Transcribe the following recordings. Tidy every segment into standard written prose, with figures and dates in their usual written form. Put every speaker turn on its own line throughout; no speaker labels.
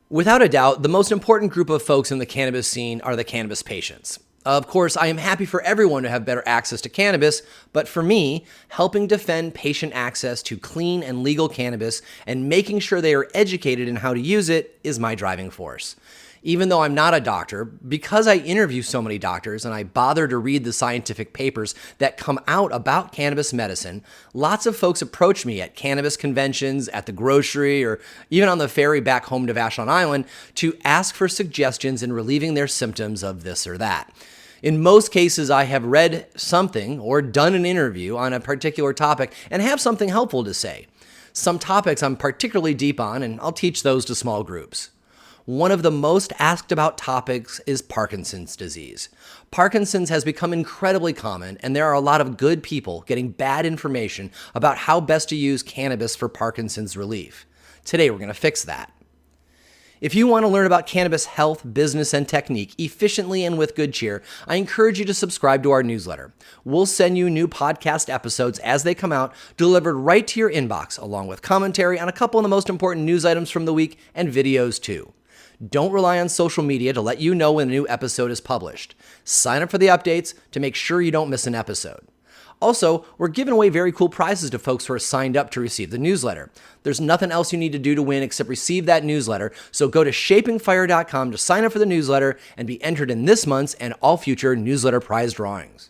Without a doubt, the most important group of folks in the cannabis scene are the cannabis patients. Of course, I am happy for everyone to have better access to cannabis, but for me, helping defend patient access to clean and legal cannabis and making sure they are educated in how to use it is my driving force. Even though I'm not a doctor, because I interview so many doctors and I bother to read the scientific papers that come out about cannabis medicine, lots of folks approach me at cannabis conventions, at the grocery, or even on the ferry back home to Vashon Island to ask for suggestions in relieving their symptoms of this or that. In most cases, I have read something or done an interview on a particular topic and have something helpful to say. Some topics I'm particularly deep on, and I'll teach those to small groups. One of the most asked about topics is Parkinson's disease. Parkinson's has become incredibly common, and there are a lot of good people getting bad information about how best to use cannabis for Parkinson's relief. Today, we're going to fix that. If you want to learn about cannabis health, business, and technique efficiently and with good cheer, I encourage you to subscribe to our newsletter. We'll send you new podcast episodes as they come out, delivered right to your inbox, along with commentary on a couple of the most important news items from the week and videos too. Don't rely on social media to let you know when a new episode is published. Sign up for the updates to make sure you don't miss an episode. Also, we're giving away very cool prizes to folks who are signed up to receive the newsletter. There's nothing else you need to do to win except receive that newsletter, so go to shapingfire.com to sign up for the newsletter and be entered in this month's and all future newsletter prize drawings.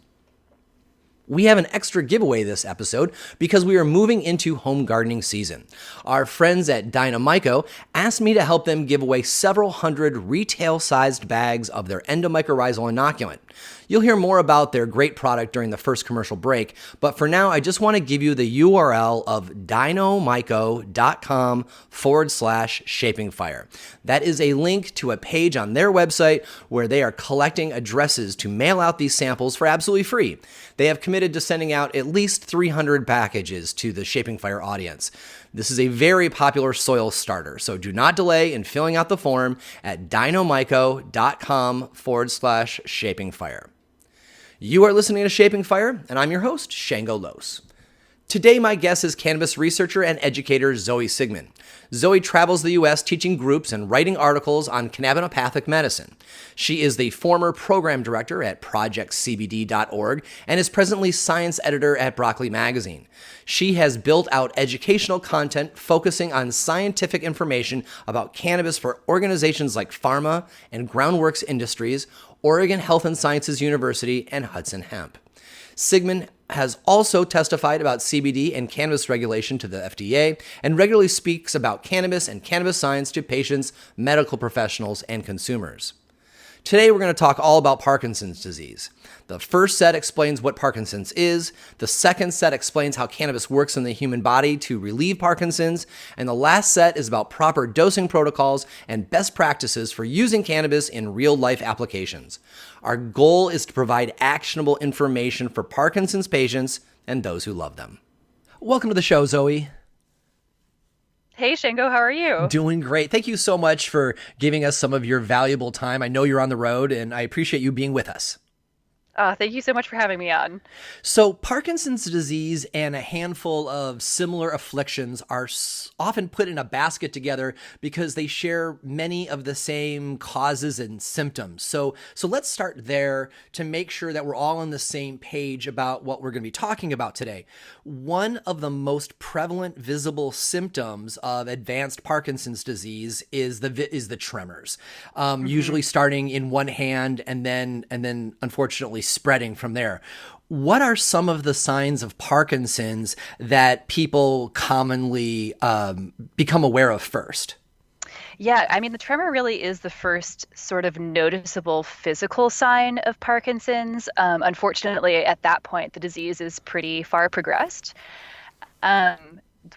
We have an extra giveaway this episode because we are moving into home gardening season. Our friends at Dynamyco asked me to help them give away several hundred retail-sized bags of their endomycorrhizal inoculant. You'll hear more about their great product during the first commercial break, but for now, I just want to give you the URL of dynamyco.com/shapingfire. That is a link to a page on their website where they are collecting addresses to mail out these samples for absolutely free. They have committed to sending out at least 300 packages to the Shaping Fire audience. This is a very popular soil starter, so do not delay in filling out the form at dynamyco.com/shapingfire. You are listening to Shaping Fire, and I'm your host, Shango Los. Today, my guest is cannabis researcher and educator Zoe Sigman. Zoe travels the U.S. teaching groups and writing articles on cannabinopathic medicine. She is the former program director at projectcbd.org and is presently science editor at Broccoli Magazine. She has built out educational content focusing on scientific information about cannabis for organizations like Pharma and Groundworks Industries, Oregon Health and Sciences University, and Hudson Hemp. Sigman has also testified about CBD and cannabis regulation to the FDA and regularly speaks about cannabis and cannabis science to patients, medical professionals, and consumers. Today, we're going to talk all about Parkinson's disease. The first set explains what Parkinson's is. The second set explains how cannabis works in the human body to relieve Parkinson's. And the last set is about proper dosing protocols and best practices for using cannabis in real-life applications. Our goal is to provide actionable information for Parkinson's patients and those who love them. Welcome to the show, Zoe.
Hey, Shango, how are you?
Doing great. Thank you so much for giving us some of your valuable time. I know you're on the road, and I appreciate you being with us.
Thank you so much for having me on.
So Parkinson's disease and a handful of similar afflictions are often put in a basket together because they share many of the same causes and symptoms. So let's start there to make sure that we're all on the same page about what we're going to be talking about today. One of the most prevalent visible symptoms of advanced Parkinson's disease is the tremors, usually starting in one hand and then unfortunately spreading from there. What are some of the signs of Parkinson's that people commonly become aware of first?
Yeah, I mean, the tremor really is the first sort of noticeable physical sign of Parkinson's. Unfortunately, at that point, the disease is pretty far progressed.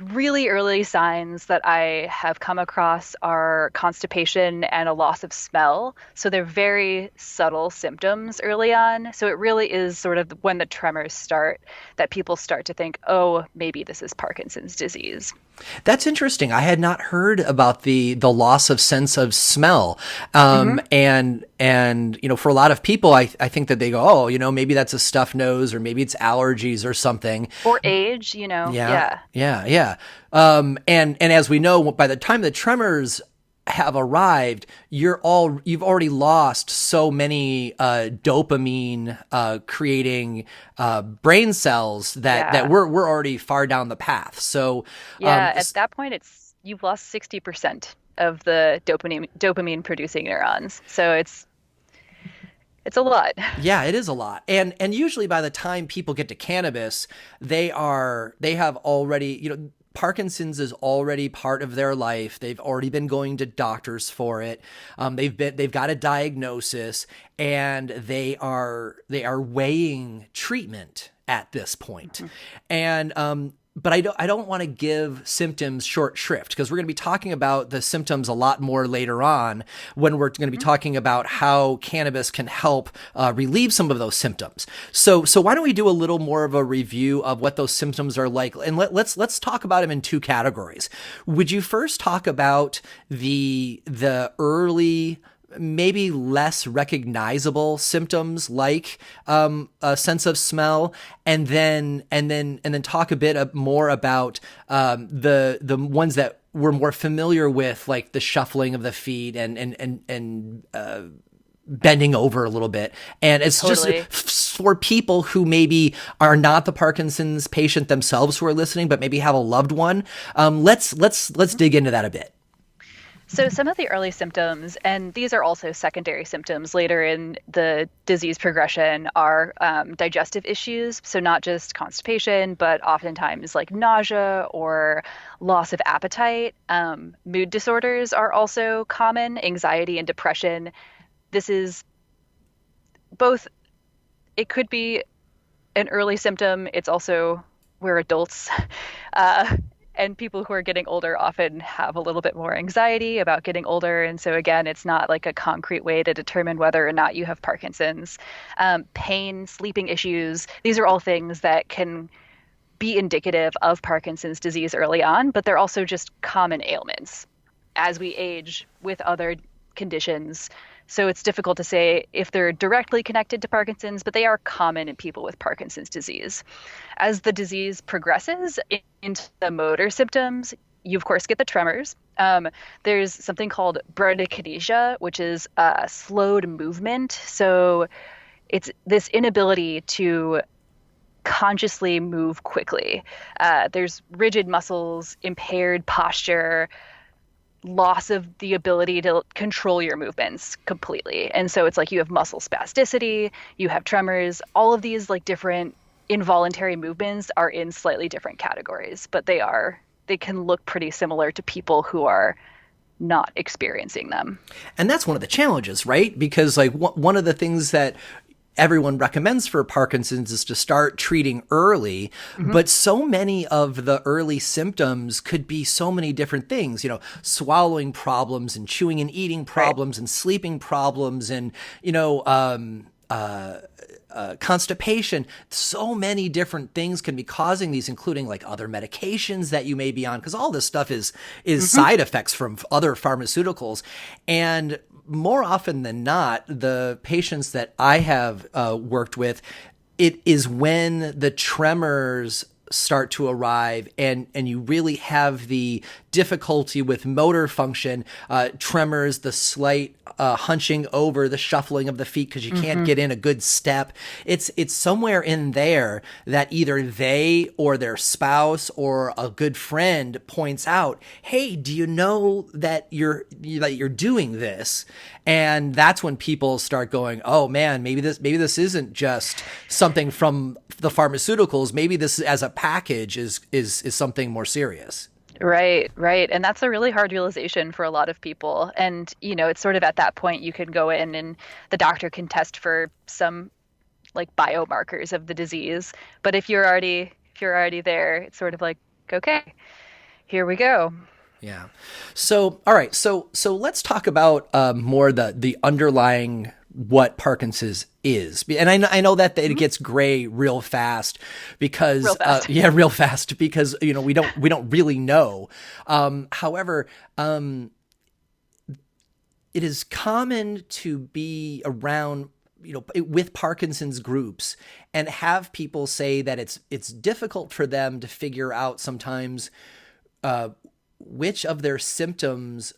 Really early signs that I have come across are constipation and a loss of smell. So they're very subtle symptoms early on. So it really is sort of when the tremors start that people start to think, oh, maybe this is Parkinson's disease.
That's interesting. I had not heard about the loss of sense of smell. And for a lot of people, I think that they go, oh, maybe that's a stuffed nose or maybe it's allergies or something.
Or age, Yeah.
And as we know, by the time the tremors have arrived, you've already lost so many dopamine creating brain cells that we're already far down the path. So
at that point, you've lost 60% of the dopamine producing neurons. So it's a lot.
Yeah, it is a lot. And usually by the time people get to cannabis, they have already, Parkinson's is already part of their life. They've already been going to doctors for it. They've got a diagnosis, and they are weighing treatment at this point. And but I don't want to give symptoms short shrift, because we're going to be talking about the symptoms a lot more later on, when we're going to be talking about how cannabis can help relieve some of those symptoms. So why don't we do a little more of a review of what those symptoms are like, and let's talk about them in two categories. Would you first talk about the early, maybe less recognizable symptoms, like a sense of smell, and then talk a bit more about the ones that we're more familiar with, like the shuffling of the feet and bending over a little bit. And it's
Totally.
just for people who maybe are not the Parkinson's patient themselves who are listening, but maybe have a loved one. Let's dig into that a bit.
So some of the early symptoms, and these are also secondary symptoms later in the disease progression, are digestive issues. So not just constipation, but oftentimes like nausea or loss of appetite. Mood disorders are also common, anxiety and depression. This is both, it could be an early symptom. It's also, we're adults. And people who are getting older often have a little bit more anxiety about getting older. And so again, it's not like a concrete way to determine whether or not you have Parkinson's. Pain, sleeping issues, these are all things that can be indicative of Parkinson's disease early on, but they're also just common ailments as we age with other conditions. So it's difficult to say if they're directly connected to Parkinson's, but they are common in people with Parkinson's disease. As the disease progresses into the motor symptoms, you of course get the tremors. There's something called bradykinesia, which is slowed movement. So it's this inability to consciously move quickly. There's rigid muscles, impaired posture, loss of the ability to control your movements completely. And so it's like you have muscle spasticity, you have tremors, all of these like different involuntary movements are in slightly different categories, but they can look pretty similar to people who are not experiencing them.
And that's one of the challenges, right? Because like one of the things that everyone recommends for Parkinson's is to start treating early, but so many of the early symptoms could be so many different things, swallowing problems and chewing and eating problems, right, and sleeping problems, and, constipation. So many different things can be causing these, including like other medications that you may be on, because all this stuff is side effects from other pharmaceuticals. And more often than not, the patients that I have worked with, it is when the tremors start to arrive and you really have the difficulty with motor function, tremors, the slight hunching over, the shuffling of the feet because you can't get in a good step. It's somewhere in there that either they or their spouse or a good friend points out, hey, do you know that you're doing this? And that's when people start going, oh man, maybe this isn't just something from the pharmaceuticals. Maybe this as a package is something more serious.
Right. And that's a really hard realization for a lot of people. And, it's sort of at that point you can go in and the doctor can test for some like biomarkers of the disease. But if you're already there, it's sort of like, okay, here we go.
Yeah. So, all right. So let's talk about more the underlying what Parkinson's is. And I know that it gets gray real fast because real fast because we don't really know. However, it is common to be around with Parkinson's groups and have people say that it's difficult for them to figure out sometimes which of their symptoms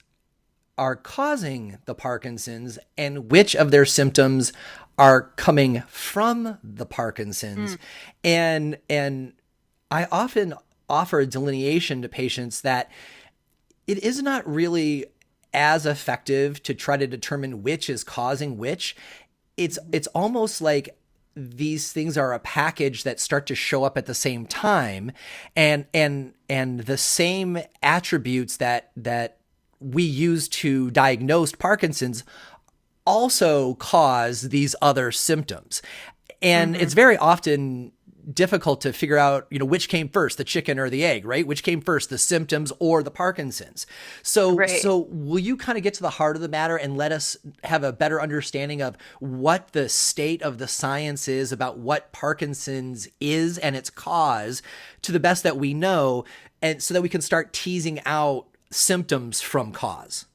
are causing the Parkinson's and which of their symptoms are coming from the Parkinson's. And I often offer a delineation to patients that it is not really as effective to try to determine which is causing which. It's almost like these things are a package that start to show up at the same time, and the same attributes that we use to diagnose Parkinson's also cause these other symptoms. And it's very often difficult to figure out, which came first, the chicken or the egg, right? Which came first, the symptoms or the Parkinson's? So will you kind of get to the heart of the matter and let us have a better understanding of what the state of the science is about what Parkinson's is and its cause to the best that we know, and so that we can start teasing out symptoms from cause?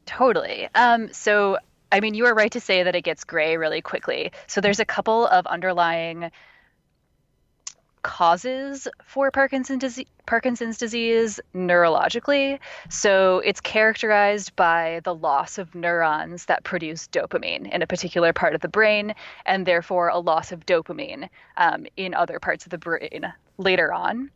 Totally. So, I mean, you are right to say that it gets gray really quickly. So there's a couple of underlying causes for Parkinson's disease neurologically. So it's characterized by the loss of neurons that produce dopamine in a particular part of the brain, and therefore a loss of dopamine in other parts of the brain later on.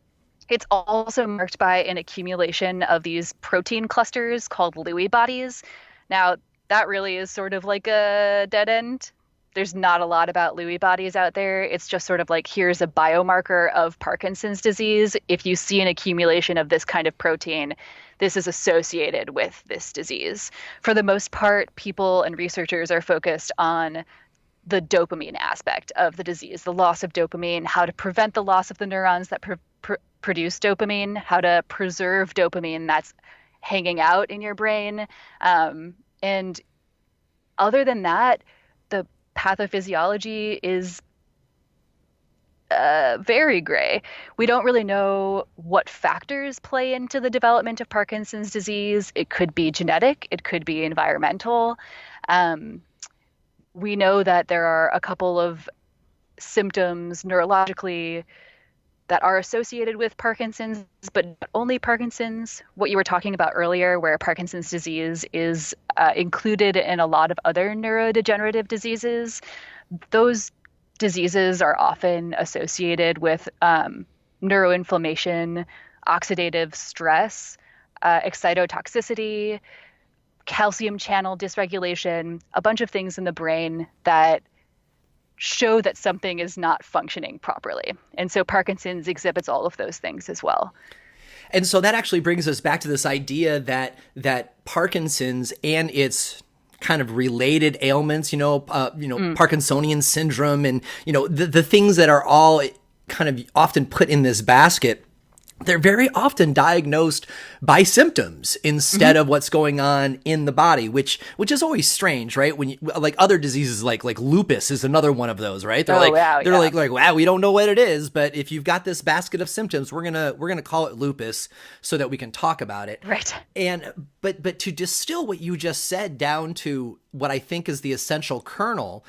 It's also marked by an accumulation of these protein clusters called Lewy bodies. Now, that really is sort of like a dead end. There's not a lot about Lewy bodies out there. It's just sort of like, here's a biomarker of Parkinson's disease. If you see an accumulation of this kind of protein, this is associated with this disease. For the most part, people and researchers are focused on the dopamine aspect of the disease, the loss of dopamine, how to prevent the loss of the neurons that produce dopamine, how to preserve dopamine that's hanging out in your brain. And other than that, the pathophysiology is very gray. We don't really know what factors play into the development of Parkinson's disease. It could be genetic, it could be environmental. We know that there are a couple of symptoms neurologically that are associated with Parkinson's, but not only Parkinson's. What you were talking about earlier, where Parkinson's disease is included in a lot of other neurodegenerative diseases, those diseases are often associated with neuroinflammation, oxidative stress, excitotoxicity, calcium channel dysregulation, a bunch of things in the brain that show that something is not functioning properly. And so Parkinson's exhibits all of those things as well.
And so that actually brings us back to this idea that Parkinson's and its kind of related ailments, Parkinsonian syndrome, and the things that are all kind of often put in this basket, they're very often diagnosed by symptoms instead of what's going on in the body, which is always strange, right? When you, like other diseases, like lupus is another one of those, right? They're wow, we don't know what it is, but if you've got this basket of symptoms, we're gonna call it lupus so that we can talk about it,
right?
And but to distill what you just said down to what I think is the essential kernel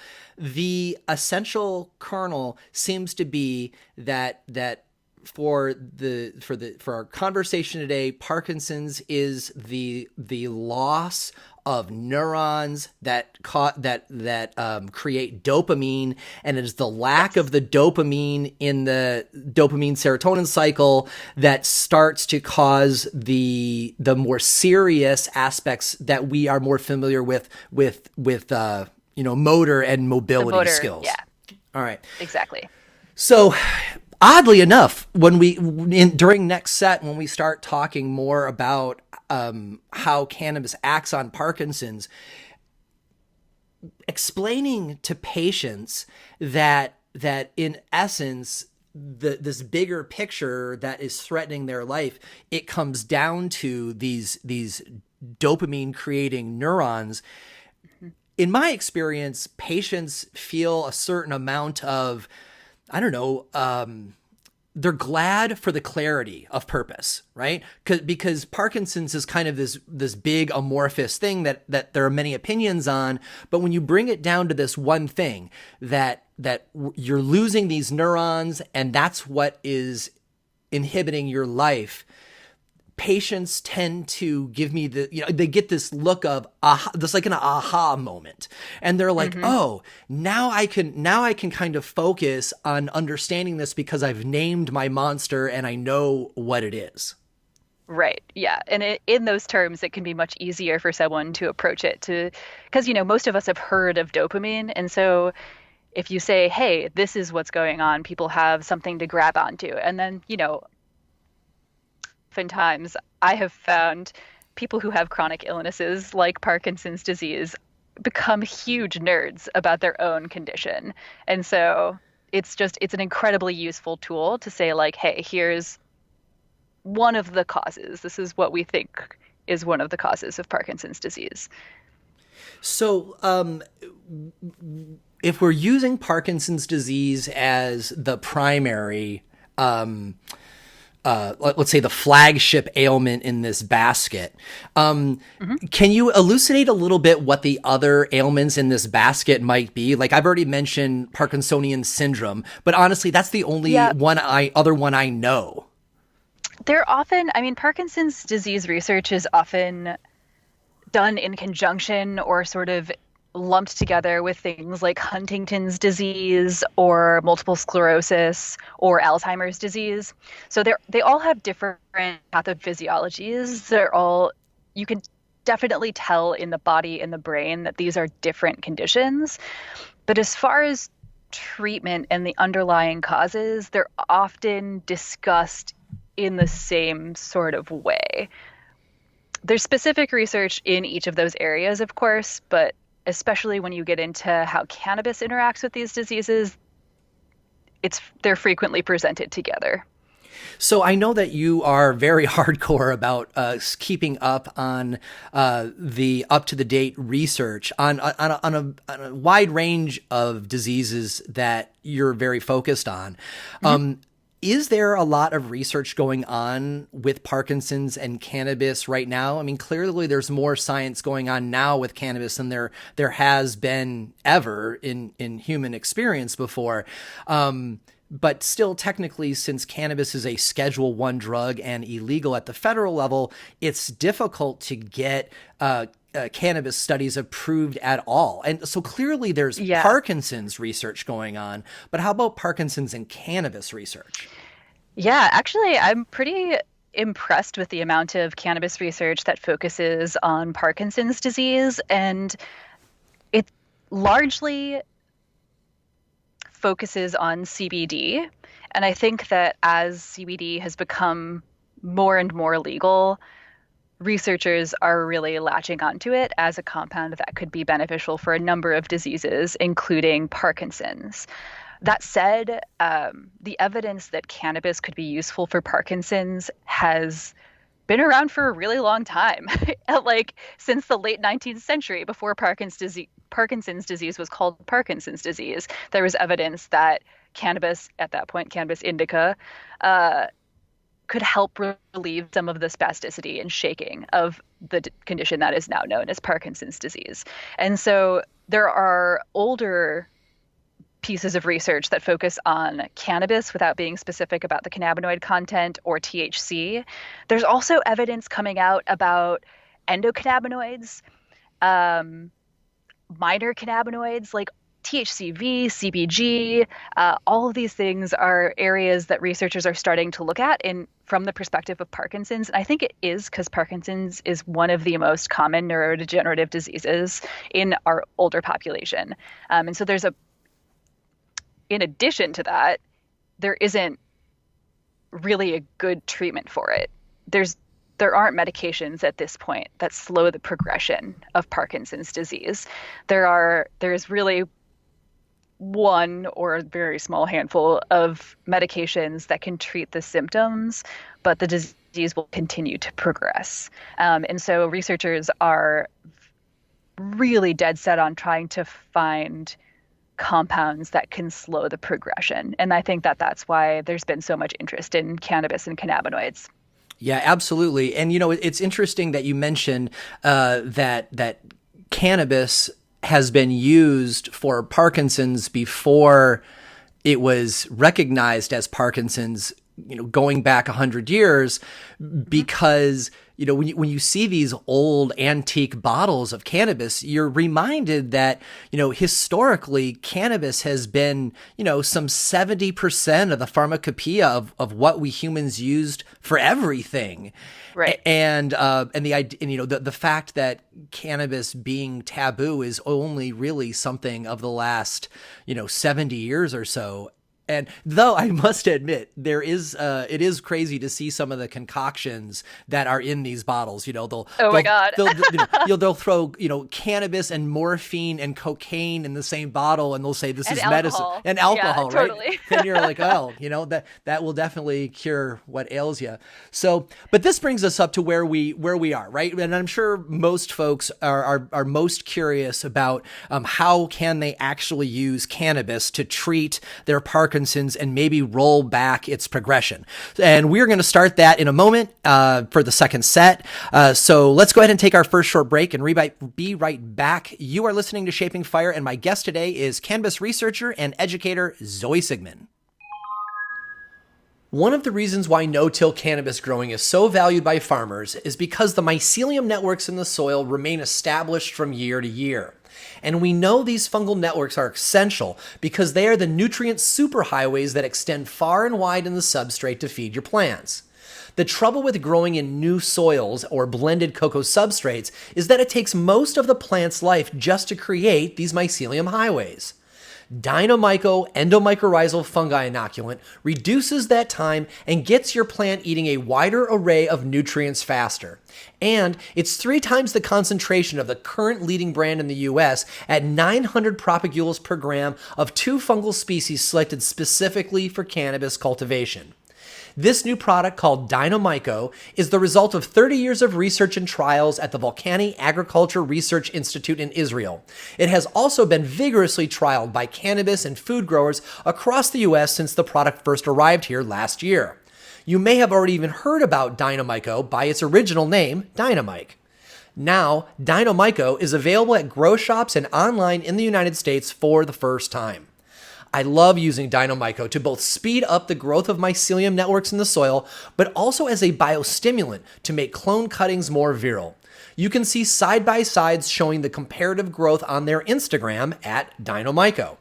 seems to be that for our conversation today, Parkinson's is the loss of neurons that create dopamine, and it is the lack of the dopamine in the dopamine serotonin cycle that starts to cause the more serious aspects that we are more familiar with motor and mobility skills.
Yeah.
All right.
Exactly.
So, oddly enough, during next set, when we start talking more about how cannabis acts on Parkinson's, explaining to patients that in essence, this bigger picture that is threatening their life, it comes down to these dopamine creating neurons. In my experience, patients feel a certain amount of, they're glad for the clarity of purpose, right? Because Parkinson's is kind of this big amorphous thing that there are many opinions on. But when you bring it down to this one thing, that you're losing these neurons and that's what is inhibiting your life, patients tend to give me they get this look of this like an aha moment, and they're like, oh, now I can kind of focus on understanding this because I've named my monster and I know what it is.
Right. Yeah. And in those terms, it can be much easier for someone to approach it because, most of us have heard of dopamine. And so if you say, hey, this is what's going on, people have something to grab onto. And then, oftentimes I have found people who have chronic illnesses like Parkinson's disease become huge nerds about their own condition. And so it's an incredibly useful tool to say like, hey, here's one of the causes. This is what we think is one of the causes of Parkinson's disease.
So, if we're using Parkinson's disease as the primary, let's say the flagship ailment in this basket, can you elucidate a little bit what the other ailments in this basket might be? Like I've already mentioned Parkinsonian syndrome, but honestly, that's the only other one I know.
Parkinson's disease research is often done in conjunction or sort of lumped together with things like Huntington's disease or multiple sclerosis or Alzheimer's disease. So they all have different pathophysiologies. You can definitely tell in the body and the brain that these are different conditions. But as far as treatment and the underlying causes, they're often discussed in the same sort of way. There's specific research in each of those areas, of course, but especially when you get into how cannabis interacts with these diseases, they're frequently presented together.
So I know that you are very hardcore about keeping up on the up-to-the-date research on a wide range of diseases that you're very focused on. Is there a lot of research going on with Parkinson's and cannabis right now? I mean, clearly there's more science going on now with cannabis than there has been ever in human experience before. But still, technically, since cannabis is a Schedule I drug and illegal at the federal level, it's difficult to get cannabis studies approved at all. And so clearly there's Parkinson's research going on, but how about Parkinson's and cannabis research?
Yeah, actually, I'm pretty impressed with the amount of cannabis research that focuses on Parkinson's disease, and it largely focuses on CBD. And I think that as CBD has become more and more legal, researchers are really latching onto it as a compound that could be beneficial for a number of diseases, including Parkinson's. That said, the evidence that cannabis could be useful for Parkinson's has been around for a really long time, like since the late 19th century, before Parkinson's disease was called Parkinson's disease. There was evidence that cannabis, at that point, cannabis indica, could help relieve some of the spasticity and shaking of the condition that is now known as Parkinson's disease. And so there are older pieces of research that focus on cannabis without being specific about the cannabinoid content or THC. There's also evidence coming out about endocannabinoids, minor cannabinoids like THCV, CBG, all of these things are areas that researchers are starting to look at from the perspective of Parkinson's. And I think it is because Parkinson's is one of the most common neurodegenerative diseases in our older population. And so in addition to that, there isn't really a good treatment for it. There aren't medications at this point that slow the progression of Parkinson's disease. There is really one or a very small handful of medications that can treat the symptoms, but the disease will continue to progress. And so researchers are really dead set on trying to find compounds that can slow the progression. And I think that's why there's been so much interest in cannabis and cannabinoids.
Yeah, absolutely. And, it's interesting that you mentioned that cannabis has been used for Parkinson's before it was recognized as Parkinson's, going back 100 years, because when you see these old antique bottles of cannabis, you're reminded that historically cannabis has been some 70% of the pharmacopoeia of what we humans used for everything.
Right.
And the idea, the fact that cannabis being taboo is only really something of the last 70 years or so. And though I must admit, it is crazy to see some of the concoctions that are in these bottles.
My God.
They'll throw cannabis and morphine and cocaine in the same bottle, and they'll say this is medicine and alcohol,
yeah,
right?
Totally.
And you're like, oh, that will definitely cure what ails you. So, but this brings us up to where we are, right? And I'm sure most folks are most curious about how can they actually use cannabis to treat their Parkinson's and maybe roll back its progression. And we're going to start that in a moment for the second set. So let's go ahead and take our first short break and be right back. You are listening to Shaping Fire, and my guest today is cannabis researcher and educator Zoe Sigman. One of the reasons why no-till cannabis growing is so valued by farmers is because the mycelium networks in the soil remain established from year to year. And we know these fungal networks are essential because they are the nutrient superhighways that extend far and wide in the substrate to feed your plants. The trouble with growing in new soils or blended cocoa substrates is that it takes most of the plant's life just to create these mycelium highways. Dynamyco endomycorrhizal fungi inoculant reduces that time and gets your plant eating a wider array of nutrients faster. And it's 3 times the concentration of the current leading brand in the US at 900 propagules per gram of 2 fungal species selected specifically for cannabis cultivation. This new product, called Dynamyco, is the result of 30 years of research and trials at the Volcani Agriculture Research Institute in Israel. It has also been vigorously trialed by cannabis and food growers across the U.S. since the product first arrived here last year. You may have already even heard about Dynamyco by its original name, Dynamike. Now, Dynamyco is available at grow shops and online in the United States for the first time. I love using Dynamyco to both speed up the growth of mycelium networks in the soil, but also as a biostimulant to make clone cuttings more virile. You can see side-by-sides showing the comparative growth on their Instagram at Dynamyco.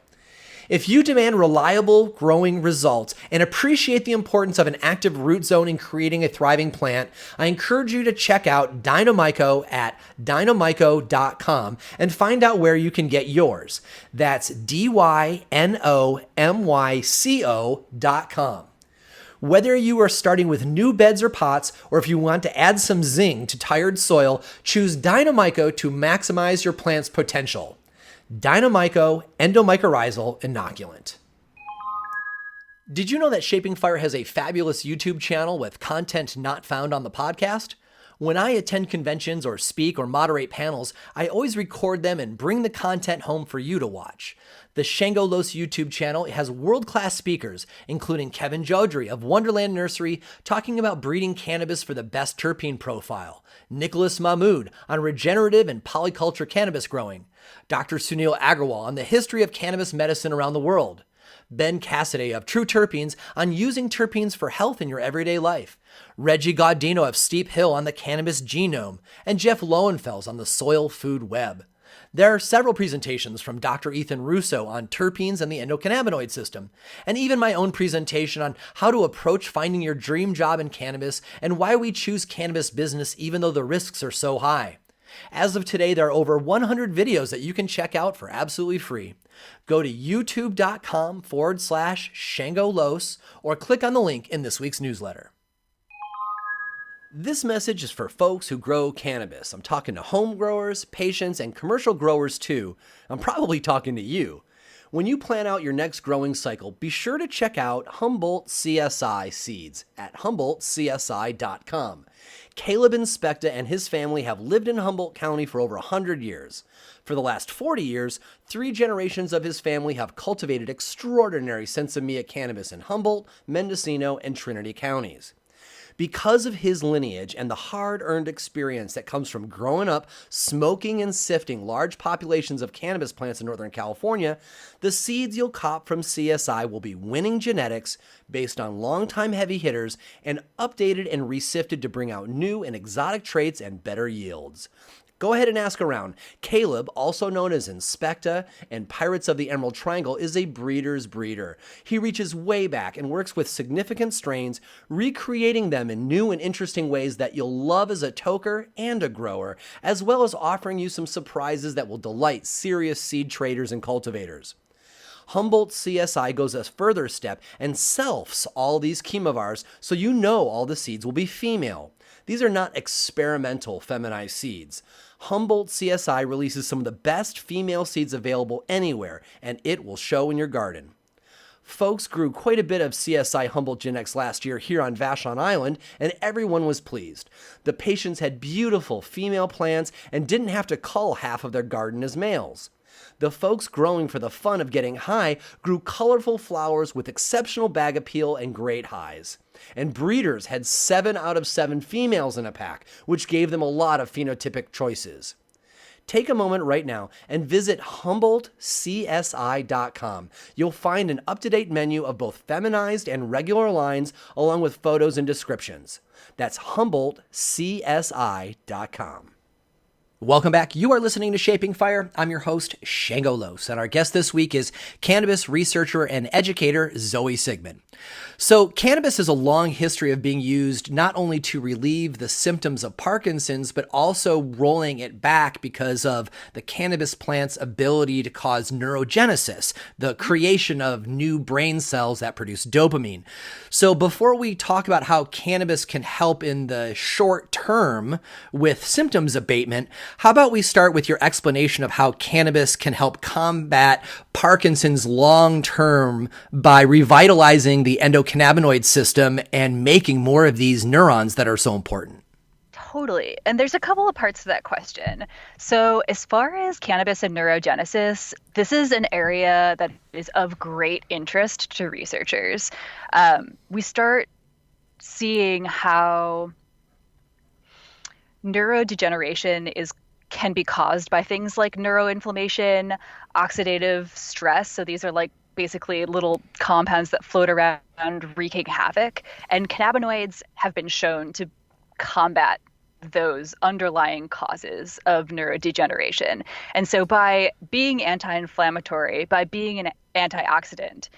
If you demand reliable growing results and appreciate the importance of an active root zone in creating a thriving plant, I encourage you to check out Dynamyco at dynamyco.com and find out where you can get yours. That's DYNOMYCO.com. Whether you are starting with new beds or pots, or if you want to add some zing to tired soil, choose Dynamyco to maximize your plant's potential. Dynamyco endomycorrhizal inoculant. Did you know that Shaping Fire has a fabulous YouTube channel with content not found on the podcast? When I attend conventions or speak or moderate panels, I always record them and bring the content home for you to watch. The Shango Los YouTube channel has world-class speakers, including Kevin Jodrey of Wonderland Nursery talking about breeding cannabis for the best terpene profile, Nicholas Mahmood on regenerative and polyculture cannabis growing, Dr. Sunil Agrawal on the history of cannabis medicine around the world, Ben Cassidy of True Terpenes on using terpenes for health in your everyday life, Reggie Gaudino of Steep Hill on the cannabis genome, and Jeff Lowenfels on the soil food web. There are several presentations from Dr. Ethan Russo on terpenes and the endocannabinoid system, and even my own presentation on how to approach finding your dream job in cannabis and why we choose cannabis business even though the risks are so high. As of today, there are over 100 videos that you can check out for absolutely free. Go to youtube.com/ShangoLos or click on the link in this week's newsletter. This message is for folks who grow cannabis. I'm talking to home growers, patients, and commercial growers too. I'm probably talking to you. When you plan out your next growing cycle, be sure to check out Humboldt CSI seeds at HumboldtCSI.com. Caleb Inspecta and his family have lived in Humboldt County for over 100 years. For the last 40 years, 3 generations of his family have cultivated extraordinary Sensimilla cannabis in Humboldt, Mendocino, and Trinity counties. Because of his lineage and the hard-earned experience that comes from growing up smoking and sifting large populations of cannabis plants in Northern California, the seeds you'll cop from CSI will be winning genetics based on longtime heavy hitters and updated and resifted to bring out new and exotic traits and better yields. Go ahead and ask around. Caleb, also known as Inspecta and Pirates of the Emerald Triangle, is a breeder's breeder. He reaches way back and works with significant strains, recreating them in new and interesting ways that you'll love as a toker and a grower, as well as offering you some surprises that will delight serious seed traders and cultivators. Humboldt CSI goes a further step and selfs all these chemovars so you know all the seeds will be female. These are not experimental feminized seeds. Humboldt CSI releases some of the best female seeds available anywhere, and it will show in your garden. Folks grew quite a bit of CSI Humboldt genetics last year here on Vashon Island, and everyone was pleased. The patients had beautiful female plants and didn't have to cull half of their garden as males. The folks growing for the fun of getting high grew colorful flowers with exceptional bag appeal and great highs. And breeders had 7 out of 7 females in a pack, which gave them a lot of phenotypic choices. Take a moment right now and visit HumboldtCSI.com. You'll find an up-to-date menu of both feminized and regular lines, along with photos and descriptions. That's HumboldtCSI.com. Welcome back. You are listening to Shaping Fire. I'm your host, Shango Los, and our guest this week is cannabis researcher and educator Zoe Sigman. So cannabis has a long history of being used not only to relieve the symptoms of Parkinson's, but also rolling it back because of the cannabis plant's ability to cause neurogenesis, the creation of new brain cells that produce dopamine. So before we talk about how cannabis can help in the short term with symptoms abatement, how about we start with your explanation of how cannabis can help combat Parkinson's long term by revitalizing the endocannabinoid system and making more of these neurons that are so important?
Totally. And there's a couple of parts to that question. So as far as cannabis and neurogenesis, this is an area that is of great interest to researchers. We start seeing how neurodegeneration can be caused by things like neuroinflammation, oxidative stress. So these are like basically little compounds that float around wreaking havoc. And cannabinoids have been shown to combat those underlying causes of neurodegeneration. And so by being anti-inflammatory, by being an antioxidant,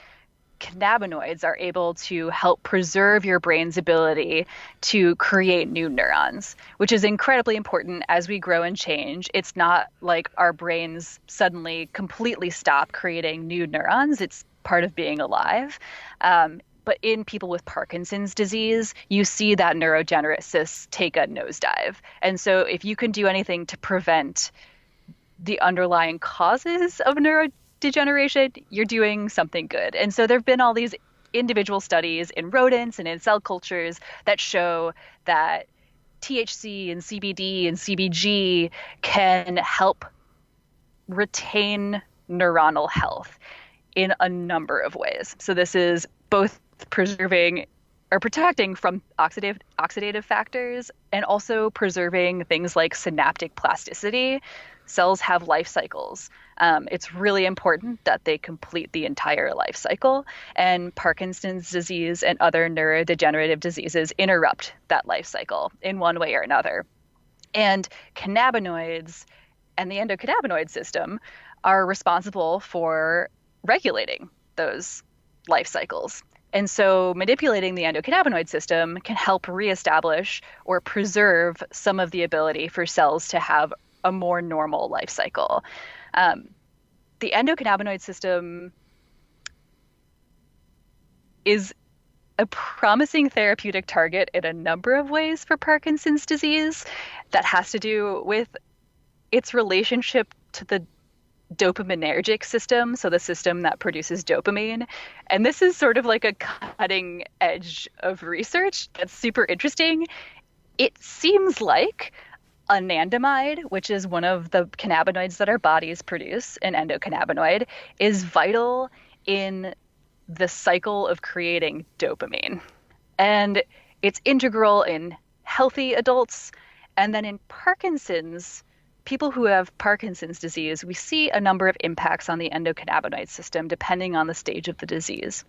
cannabinoids are able to help preserve your brain's ability to create new neurons, which is incredibly important as we grow and change. It's not like our brains suddenly completely stop creating new neurons. It's part of being alive. But in people with Parkinson's disease, you see that neurogenesis take a nosedive. And so if you can do anything to prevent the underlying causes of neurodegeneration, you're doing something good. And so there have been all these individual studies in rodents and in cell cultures that show that THC and CBD and CBG can help retain neuronal health in a number of ways. So this is both preserving or protecting from oxidative factors and also preserving things like synaptic plasticity. Cells have life cycles. It's really important that they complete the entire life cycle, and Parkinson's disease and other neurodegenerative diseases interrupt that life cycle in one way or another. And cannabinoids and the endocannabinoid system are responsible for regulating those life cycles. And so manipulating the endocannabinoid system can help reestablish or preserve some of the ability for cells to have a more normal life cycle. The endocannabinoid system is a promising therapeutic target in a number of ways for Parkinson's disease that has to do with its relationship to the dopaminergic system, so the system that produces dopamine. And this is sort of like a cutting edge of research that's super interesting. It seems like anandamide, which is one of the cannabinoids that our bodies produce, an endocannabinoid, is vital in the cycle of creating dopamine. And It's integral in healthy adults. And then in Parkinson's, people who have Parkinson's disease, we see a number of impacts on the endocannabinoid system depending on the stage of the disease.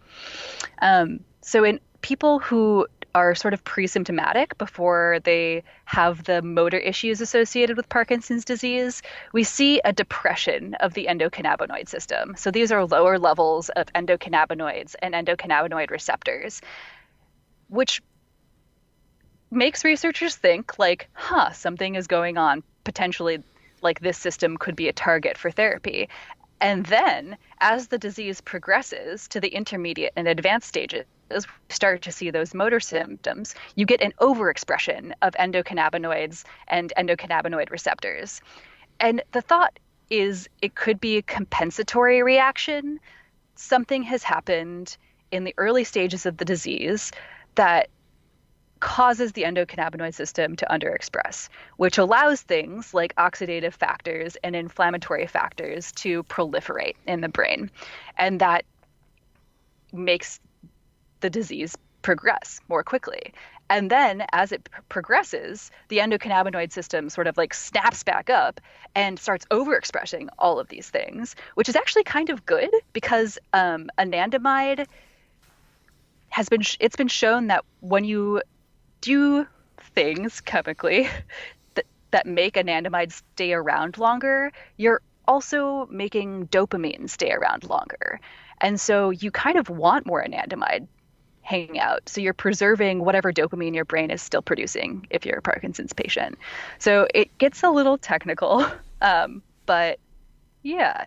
So in people who are sort of pre-symptomatic before they have the motor issues associated with Parkinson's disease, we see a depression of the endocannabinoid system. So these are lower levels of endocannabinoids and endocannabinoid receptors, which makes researchers think like, something is going on, potentially like this system could be a target for therapy. And then as the disease progresses to the intermediate and advanced stages, we start to see those motor symptoms, you get an overexpression of endocannabinoids and endocannabinoid receptors. And the thought is it could be a compensatory reaction. Something has happened in the early stages of the disease that causes the endocannabinoid system to underexpress, which allows things like oxidative factors and inflammatory factors to proliferate in the brain. And that makes the disease progress more quickly. And then as it progresses, the endocannabinoid system sort of like snaps back up and starts overexpressing all of these things, which is actually kind of good because anandamide it's been shown that when you do things chemically that make anandamide stay around longer, you're also making dopamine stay around longer. And so you kind of want more anandamide hanging out. So you're preserving whatever dopamine your brain is still producing if you're a Parkinson's patient. So it gets a little technical, but yeah,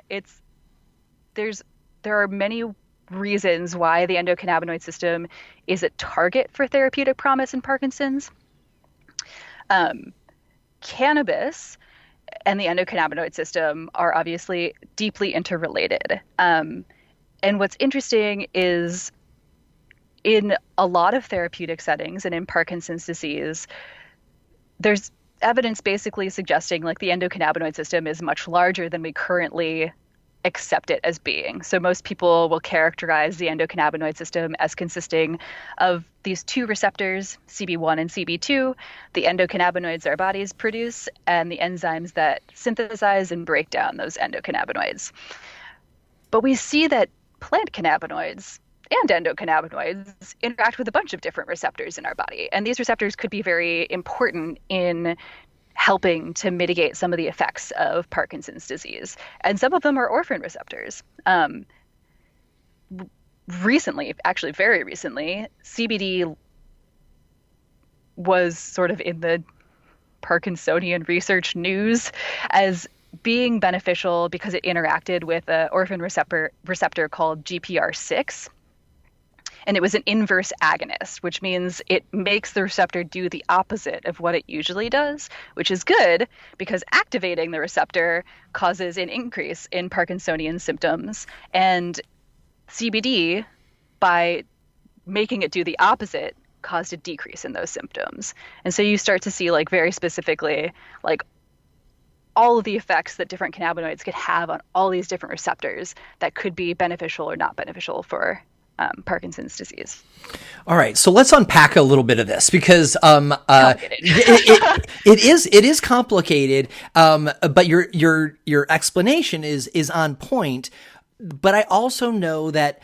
there are many reasons why the endocannabinoid system is a target for therapeutic promise in Parkinson's. Cannabis and the endocannabinoid system are obviously deeply interrelated. And what's interesting is in a lot of therapeutic settings and in Parkinson's disease, there's evidence basically suggesting like the endocannabinoid system is much larger than we currently accept it as being. So most people will characterize the endocannabinoid system as consisting of these two receptors, CB1 and CB2, the endocannabinoids our bodies produce, and the enzymes that synthesize and break down those endocannabinoids. But we see that plant cannabinoids and endocannabinoids interact with a bunch of different receptors in our body. And these receptors could be very important in helping to mitigate some of the effects of Parkinson's disease. And some of them are orphan receptors. Recently, actually very recently, CBD was sort of in the Parkinsonian research news as being beneficial because it interacted with an orphan receptor called GPR6. And it was an inverse agonist, which means it makes the receptor do the opposite of what it usually does, which is good because activating the receptor causes an increase in Parkinsonian symptoms. And CBD, by making it do the opposite, caused a decrease in those symptoms. And so you start to see like very specifically like all of the effects that different cannabinoids could have on all these different receptors that could be beneficial or not beneficial for Parkinson's disease.
All right, so let's unpack a little bit of this because it is complicated, but your explanation is on point. But I also know that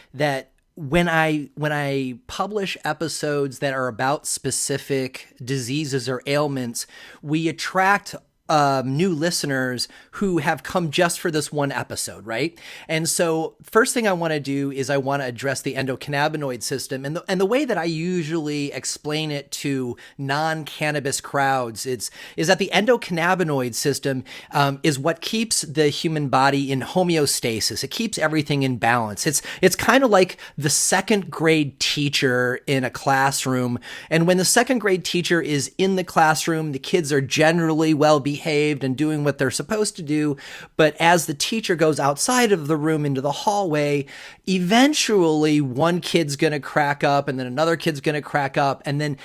when I publish episodes that are about specific diseases or ailments, we attract new listeners who have come just for this one episode, right? And so first thing I want to do is I want to address the endocannabinoid system. And the way that I usually explain it to non-cannabis crowds is that the endocannabinoid system is what keeps the human body in homeostasis. It keeps everything in balance. It's kind of like the second grade teacher in a classroom. And when the second grade teacher is in the classroom, the kids are generally well behaved and doing what they're supposed to do. But as the teacher goes outside of the room into the hallway, eventually one kid's going to crack up and then another kid's going to crack up and then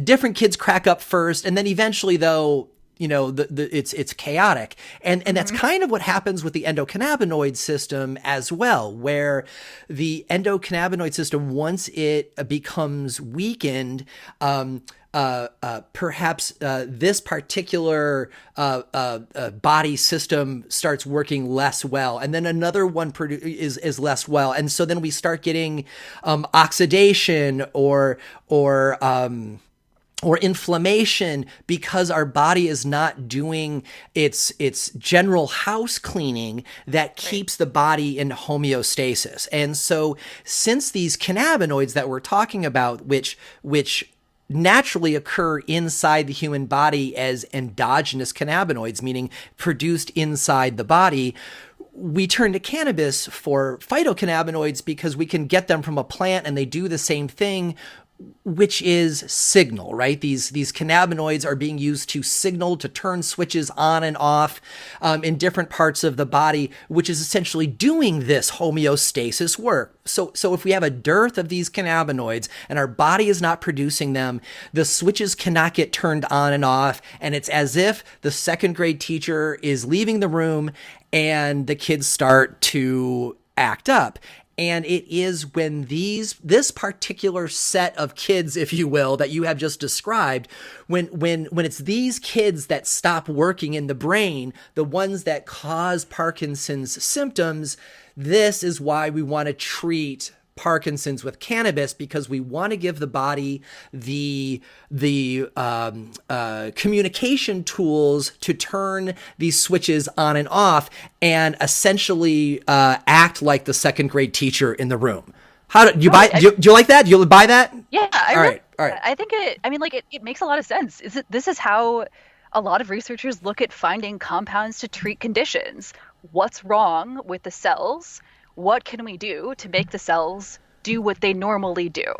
different kids crack up first. And then eventually though, it's chaotic. And that's kind of what happens with the endocannabinoid system as well, where the endocannabinoid system, once it becomes weakened, perhaps this particular body system starts working less well, and then another one is less well, and so then we start getting oxidation or inflammation because our body is not doing its general house cleaning that keeps the body in homeostasis. And so since these cannabinoids that we're talking about, which naturally occur inside the human body as endogenous cannabinoids, meaning produced inside the body, we turn to cannabis for phytocannabinoids because we can get them from a plant and they do the same thing, which is signal, right? These cannabinoids are being used to signal, to turn switches on and off in different parts of the body, which is essentially doing this homeostasis work. So if we have a dearth of these cannabinoids and our body is not producing them, the switches cannot get turned on and off, and it's as if the second grade teacher is leaving the room and the kids start to act up. And it is when this particular set of kids, if you will, that you have just described, when it's these kids that stop working in the brain, the ones that cause Parkinson's symptoms, this is why we want to treat Parkinson's with cannabis, because we want to give the body the communication tools to turn these switches on and off and essentially act like the second grade teacher in the room. How do you buy? Do you like that? Do you buy that?
Yeah.
All right.
I think it makes a lot of sense. This is how a lot of researchers look at finding compounds to treat conditions. What's wrong with the cells? What can we do to make the cells do what they normally do?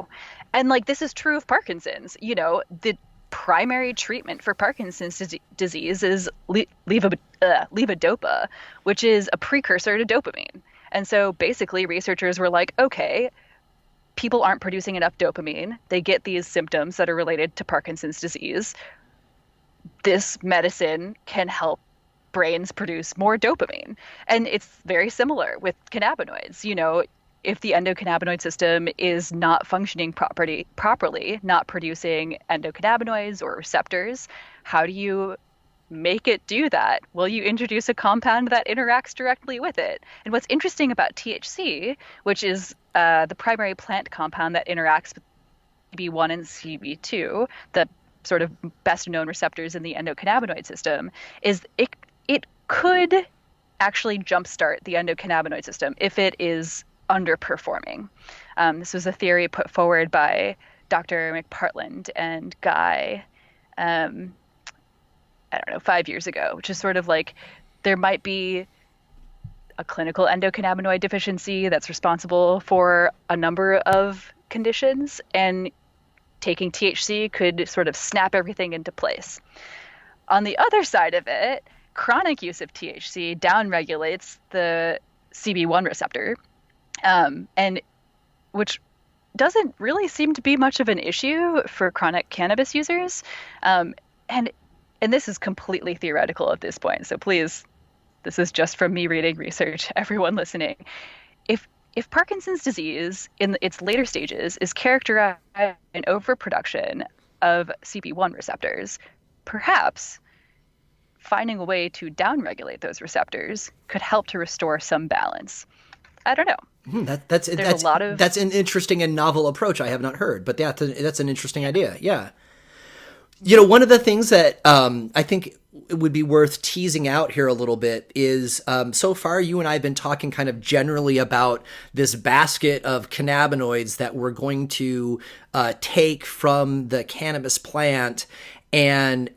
And this is true of Parkinson's. The primary treatment for Parkinson's disease is levodopa, which is a precursor to dopamine. And so basically researchers were like, okay, people aren't producing enough dopamine. They get these symptoms that are related to Parkinson's disease. This medicine can help brains produce more dopamine. And it's very similar with cannabinoids. If the endocannabinoid system is not functioning properly, not producing endocannabinoids or receptors, how do you make it do that? Well, you introduce a compound that interacts directly with it. And what's interesting about THC, which is the primary plant compound that interacts with CB1 and CB2, the sort of best known receptors in the endocannabinoid system, is it could actually jumpstart the endocannabinoid system if it is underperforming. This was a theory put forward by Dr. McPartland and Guy, 5 years ago, which is sort of like there might be a clinical endocannabinoid deficiency that's responsible for a number of conditions, and taking THC could sort of snap everything into place. On the other side of it, chronic use of THC downregulates the CB1 receptor, and which doesn't really seem to be much of an issue for chronic cannabis users. And this is completely theoretical at this point, so please, this is just from me reading research, everyone listening. If Parkinson's disease in its later stages is characterized by an overproduction of CB1 receptors, perhaps finding a way to downregulate those receptors could help to restore some balance. I don't know.
That's an interesting and novel approach I have not heard, but that's an interesting idea. Yeah. One of the things that I think it would be worth teasing out here a little bit is so far you and I have been talking kind of generally about this basket of cannabinoids that we're going to take from the cannabis plant, and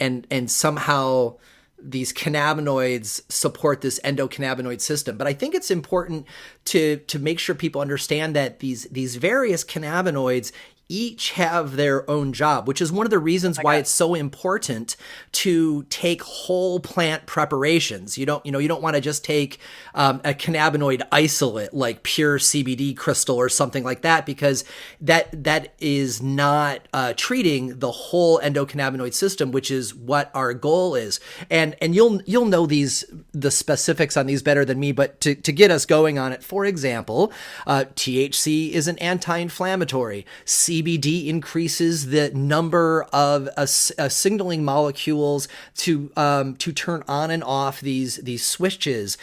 somehow these cannabinoids support this endocannabinoid system. But I think it's important to make sure people understand that these various cannabinoids, each have their own job, which is one of the reasons why it's so important to take whole plant preparations. You don't want to just take a cannabinoid isolate like pure CBD crystal or something like that, because that is not treating the whole endocannabinoid system, which is what our goal is. And you'll know the specifics on these better than me, but to get us going on it, for example, THC is an anti-inflammatory. CBD increases the number of signaling molecules to turn on and off these switches.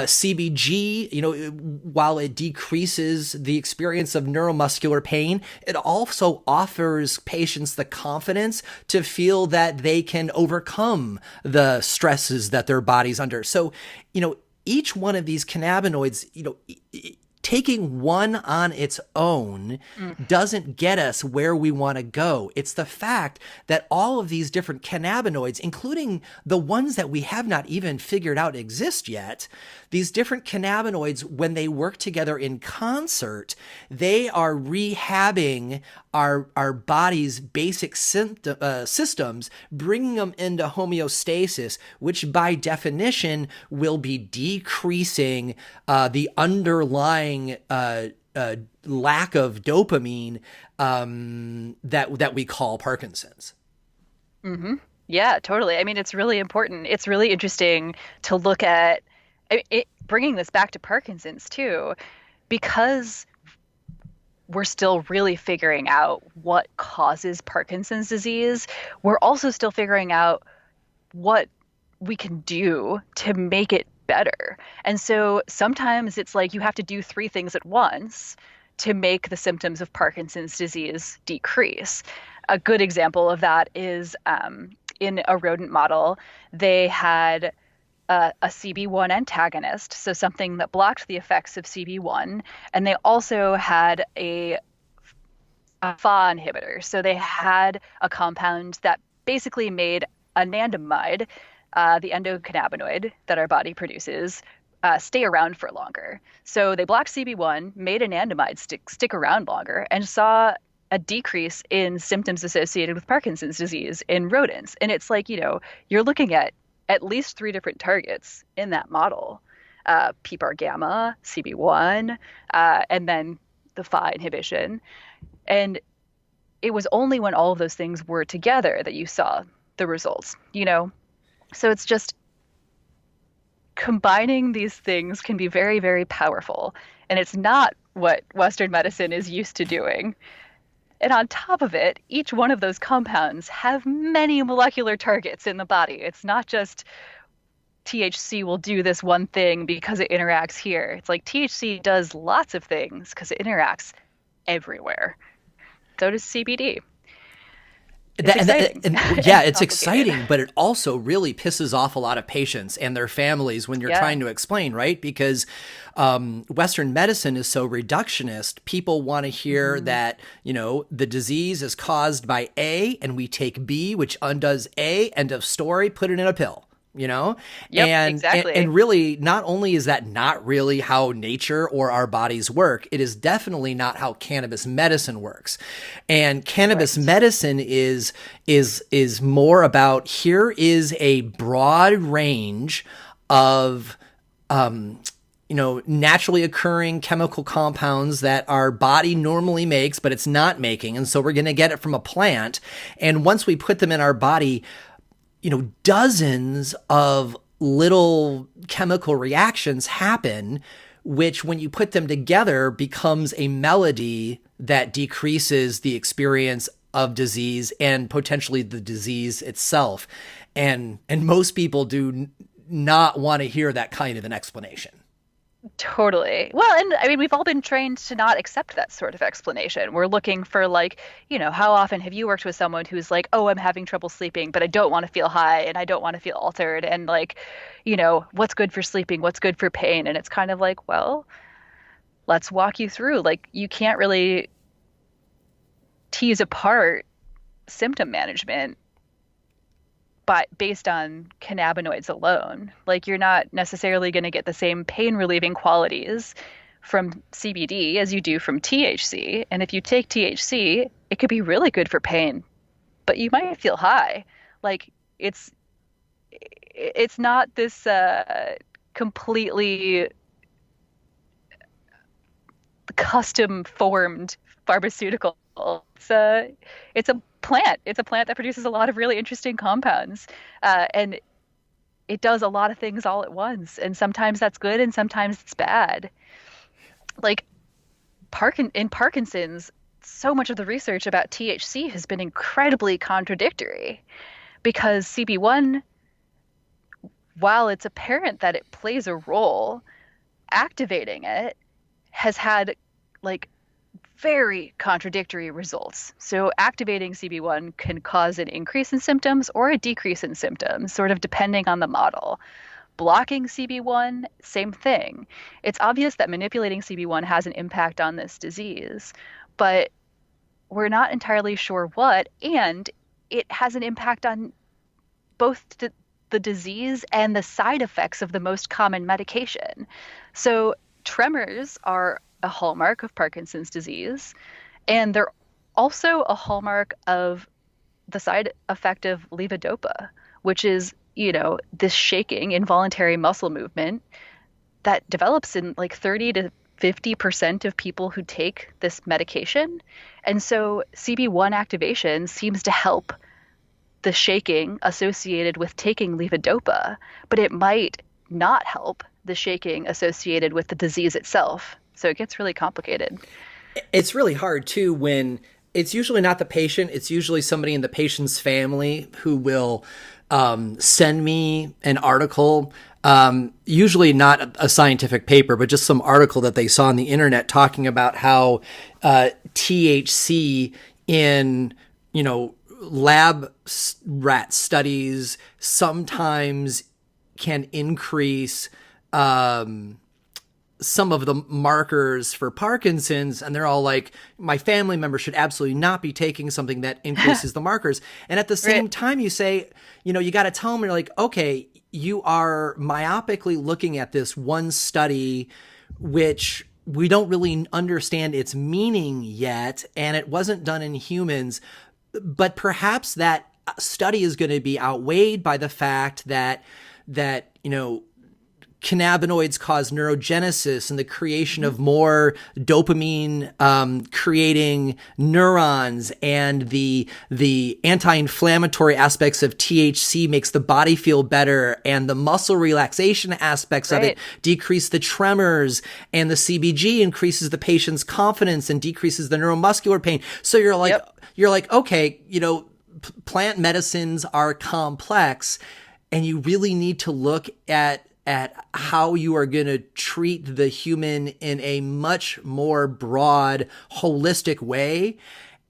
CBG, while it decreases the experience of neuromuscular pain, it also offers patients the confidence to feel that they can overcome the stresses that their body's under. So, each one of these cannabinoids, taking one on its own doesn't get us where we want to go. It's the fact that all of these different cannabinoids, including the ones that we have not even figured out exist yet, these different cannabinoids, when they work together in concert, they are rehabbing our body's basic systems, bringing them into homeostasis, which by definition will be decreasing the underlying lack of dopamine that we call Parkinson's.
Mm-hmm. Yeah, totally. I mean, it's really important. It's really interesting to look at bringing this back to Parkinson's too, because we're still really figuring out what causes Parkinson's disease. We're also still figuring out what we can do to make it better. And so sometimes it's like you have to do three things at once to make the symptoms of Parkinson's disease decrease. A good example of that is in a rodent model, they had a CB1 antagonist, so something that blocked the effects of CB1, and they also had a FA inhibitor. So they had a compound that basically made anandamide, the endocannabinoid that our body produces, stay around for longer. So they blocked CB1, made anandamide stick around longer, and saw a decrease in symptoms associated with Parkinson's disease in rodents. And it's like, you're looking at least three different targets in that model, PPAR gamma, CB1, and then the FA inhibition. And it was only when all of those things were together that you saw the results, So it's just combining these things can be very, very powerful. And it's not what Western medicine is used to doing. And on top of it, each one of those compounds have many molecular targets in the body. It's not just THC will do this one thing because it interacts here. It's like THC does lots of things because it interacts everywhere. So does CBD.
It's exciting, but it also really pisses off a lot of patients and their families when you're trying to explain, right? Because Western medicine is so reductionist. People want to hear that, the disease is caused by A and we take B, which undoes A, end of story, put it in a pill.
Yep,
and,
exactly.
And really, not only is that not really how nature or our bodies work, it is definitely not how cannabis medicine works. And cannabis medicine is more about, here is a broad range of naturally occurring chemical compounds that our body normally makes, but it's not making. And so we're going to get it from a plant. And once we put them in our body, dozens of little chemical reactions happen, which when you put them together becomes a melody that decreases the experience of disease and potentially the disease itself. And most people do not want to hear that kind of an explanation.
Totally. Well, and I mean, we've all been trained to not accept that sort of explanation. We're looking for how often have you worked with someone who's like, oh, I'm having trouble sleeping, but I don't want to feel high and I don't want to feel altered. And what's good for sleeping? What's good for pain? And it's kind of like, well, let's walk you through. You can't really tease apart symptom management but based on cannabinoids alone. You're not necessarily going to get the same pain relieving qualities from CBD as you do from THC. And if you take THC, it could be really good for pain, but you might feel high. Like it's it's not this completely custom formed pharmaceutical. It's a plant. It's a plant that produces a lot of really interesting compounds, and it does a lot of things all at once. And sometimes that's good, and sometimes it's bad. Like in Parkinson's, so much of the research about THC has been incredibly contradictory because CB1, while it's apparent that it plays a role, activating it has had like very contradictory results. So activating CB1 can cause an increase in symptoms or a decrease in symptoms, sort of depending on the model. Blocking CB1, same thing. It's obvious that manipulating CB1 has an impact on this disease, but we're not entirely sure what, and it has an impact on both the disease and the side effects of the most common medication. So tremors are a hallmark of Parkinson's disease, and they're also a hallmark of the side effect of levodopa, which is, this shaking, involuntary muscle movement that develops in like 30 to 50% of people who take this medication. And so CB1 activation seems to help the shaking associated with taking levodopa, but it might not help the shaking associated with the disease itself. So it gets really complicated.
It's really hard too when it's usually not the patient, it's usually somebody in the patient's family who will send me an article, usually not a scientific paper, but just some article that they saw on the internet talking about how THC in, lab rat studies sometimes can increase some of the markers for Parkinson's, and they're all like, my family member should absolutely not be taking something that increases the markers. And at the same time, you say, you got to tell them, you're like, okay, you are myopically looking at this one study, which we don't really understand its meaning yet, and it wasn't done in humans, but perhaps that study is going to be outweighed by the fact that cannabinoids cause neurogenesis and the creation of more dopamine creating neurons, and the anti-inflammatory aspects of THC makes the body feel better, and the muscle relaxation aspects of it decrease the tremors, and the CBG increases the patient's confidence and decreases the neuromuscular pain. So you're like, okay, plant medicines are complex, and you really need to look at how you are going to treat the human in a much more broad, holistic way.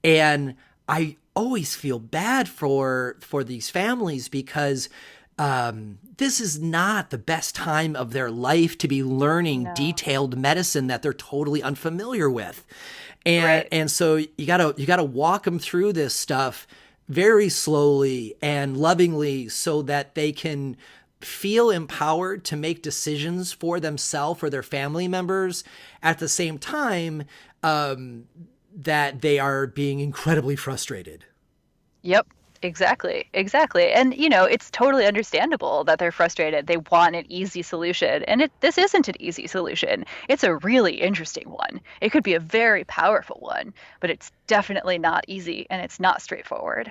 And I always feel bad for these families because this is not the best time of their life to be learning detailed medicine that they're totally unfamiliar with. And so you gotta walk them through this stuff very slowly and lovingly so that they can feel empowered to make decisions for themselves or their family members at the same time that they are being incredibly frustrated.
Yep, exactly. And, it's totally understandable that they're frustrated. They want an easy solution. And this isn't an easy solution. It's a really interesting one. It could be a very powerful one, but it's definitely not easy and it's not straightforward.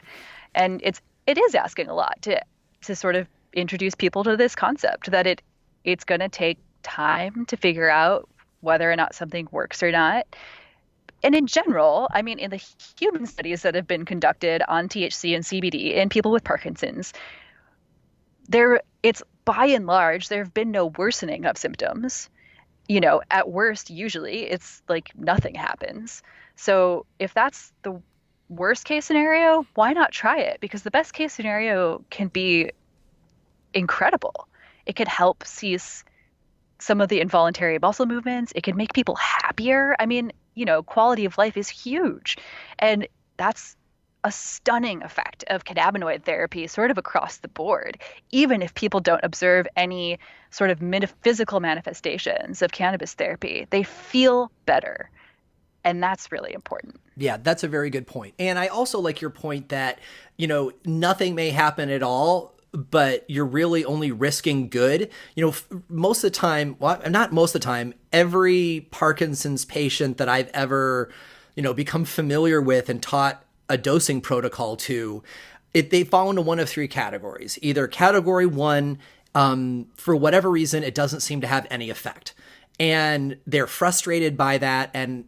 And it is asking a lot to sort of introduce people to this concept that it's going to take time to figure out whether or not something works or not. And in general, I mean, in the human studies that have been conducted on THC and CBD in people with Parkinson's, it's by and large, there have been no worsening of symptoms. At worst, usually it's like nothing happens. So if that's the worst case scenario, why not try it? Because the best case scenario can be incredible. It could help cease some of the involuntary muscle movements. It can make people happier. I mean, quality of life is huge. And that's a stunning effect of cannabinoid therapy sort of across the board, even if people don't observe any sort of metaphysical manifestations of cannabis therapy. They feel better. And that's really important.
Yeah, that's a very good point. And I also like your point that, nothing may happen at all, but you're really only risking good. Most of the time, well, not most of the time, every Parkinson's patient that I've ever, become familiar with and taught a dosing protocol to, they fall into one of three categories. Either category one, for whatever reason, it doesn't seem to have any effect. And they're frustrated by that, and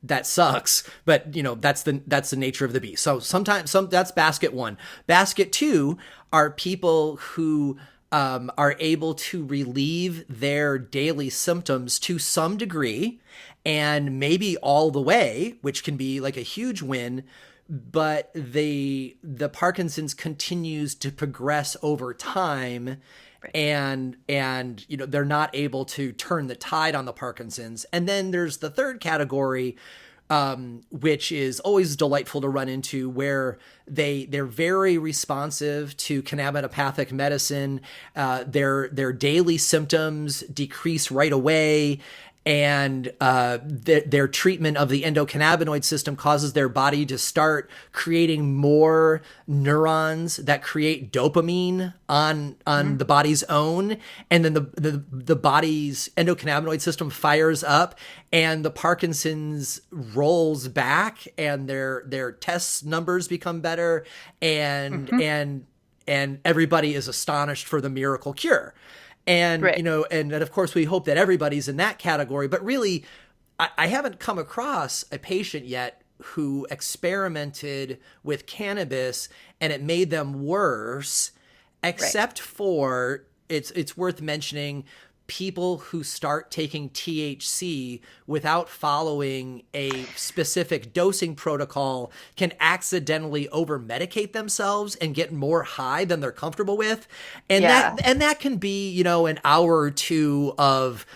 that sucks, but that's the nature of the beast. So sometimes that's basket one. Basket two are people who are able to relieve their daily symptoms to some degree, and maybe all the way, which can be like a huge win. But the Parkinson's continues to progress over time. Right. And they're not able to turn the tide on the Parkinson's. And then there's the third category, which is always delightful to run into, where they're very responsive to cannabinopathic medicine. Their daily symptoms decrease right away. And their treatment of the endocannabinoid system causes their body to start creating more neurons that create dopamine on the body's own, and then the body's endocannabinoid system fires up, and the Parkinson's rolls back, and their test numbers become better, and and everybody is astonished for the miracle cure. And,
right.
And of course we hope that everybody's in that category, but really I haven't come across a patient yet who experimented with cannabis and it made them worse, except for it's worth mentioning people who start taking THC without following a specific dosing protocol can accidentally over-medicate themselves and get more high than they're comfortable with. And that can be, an hour or two of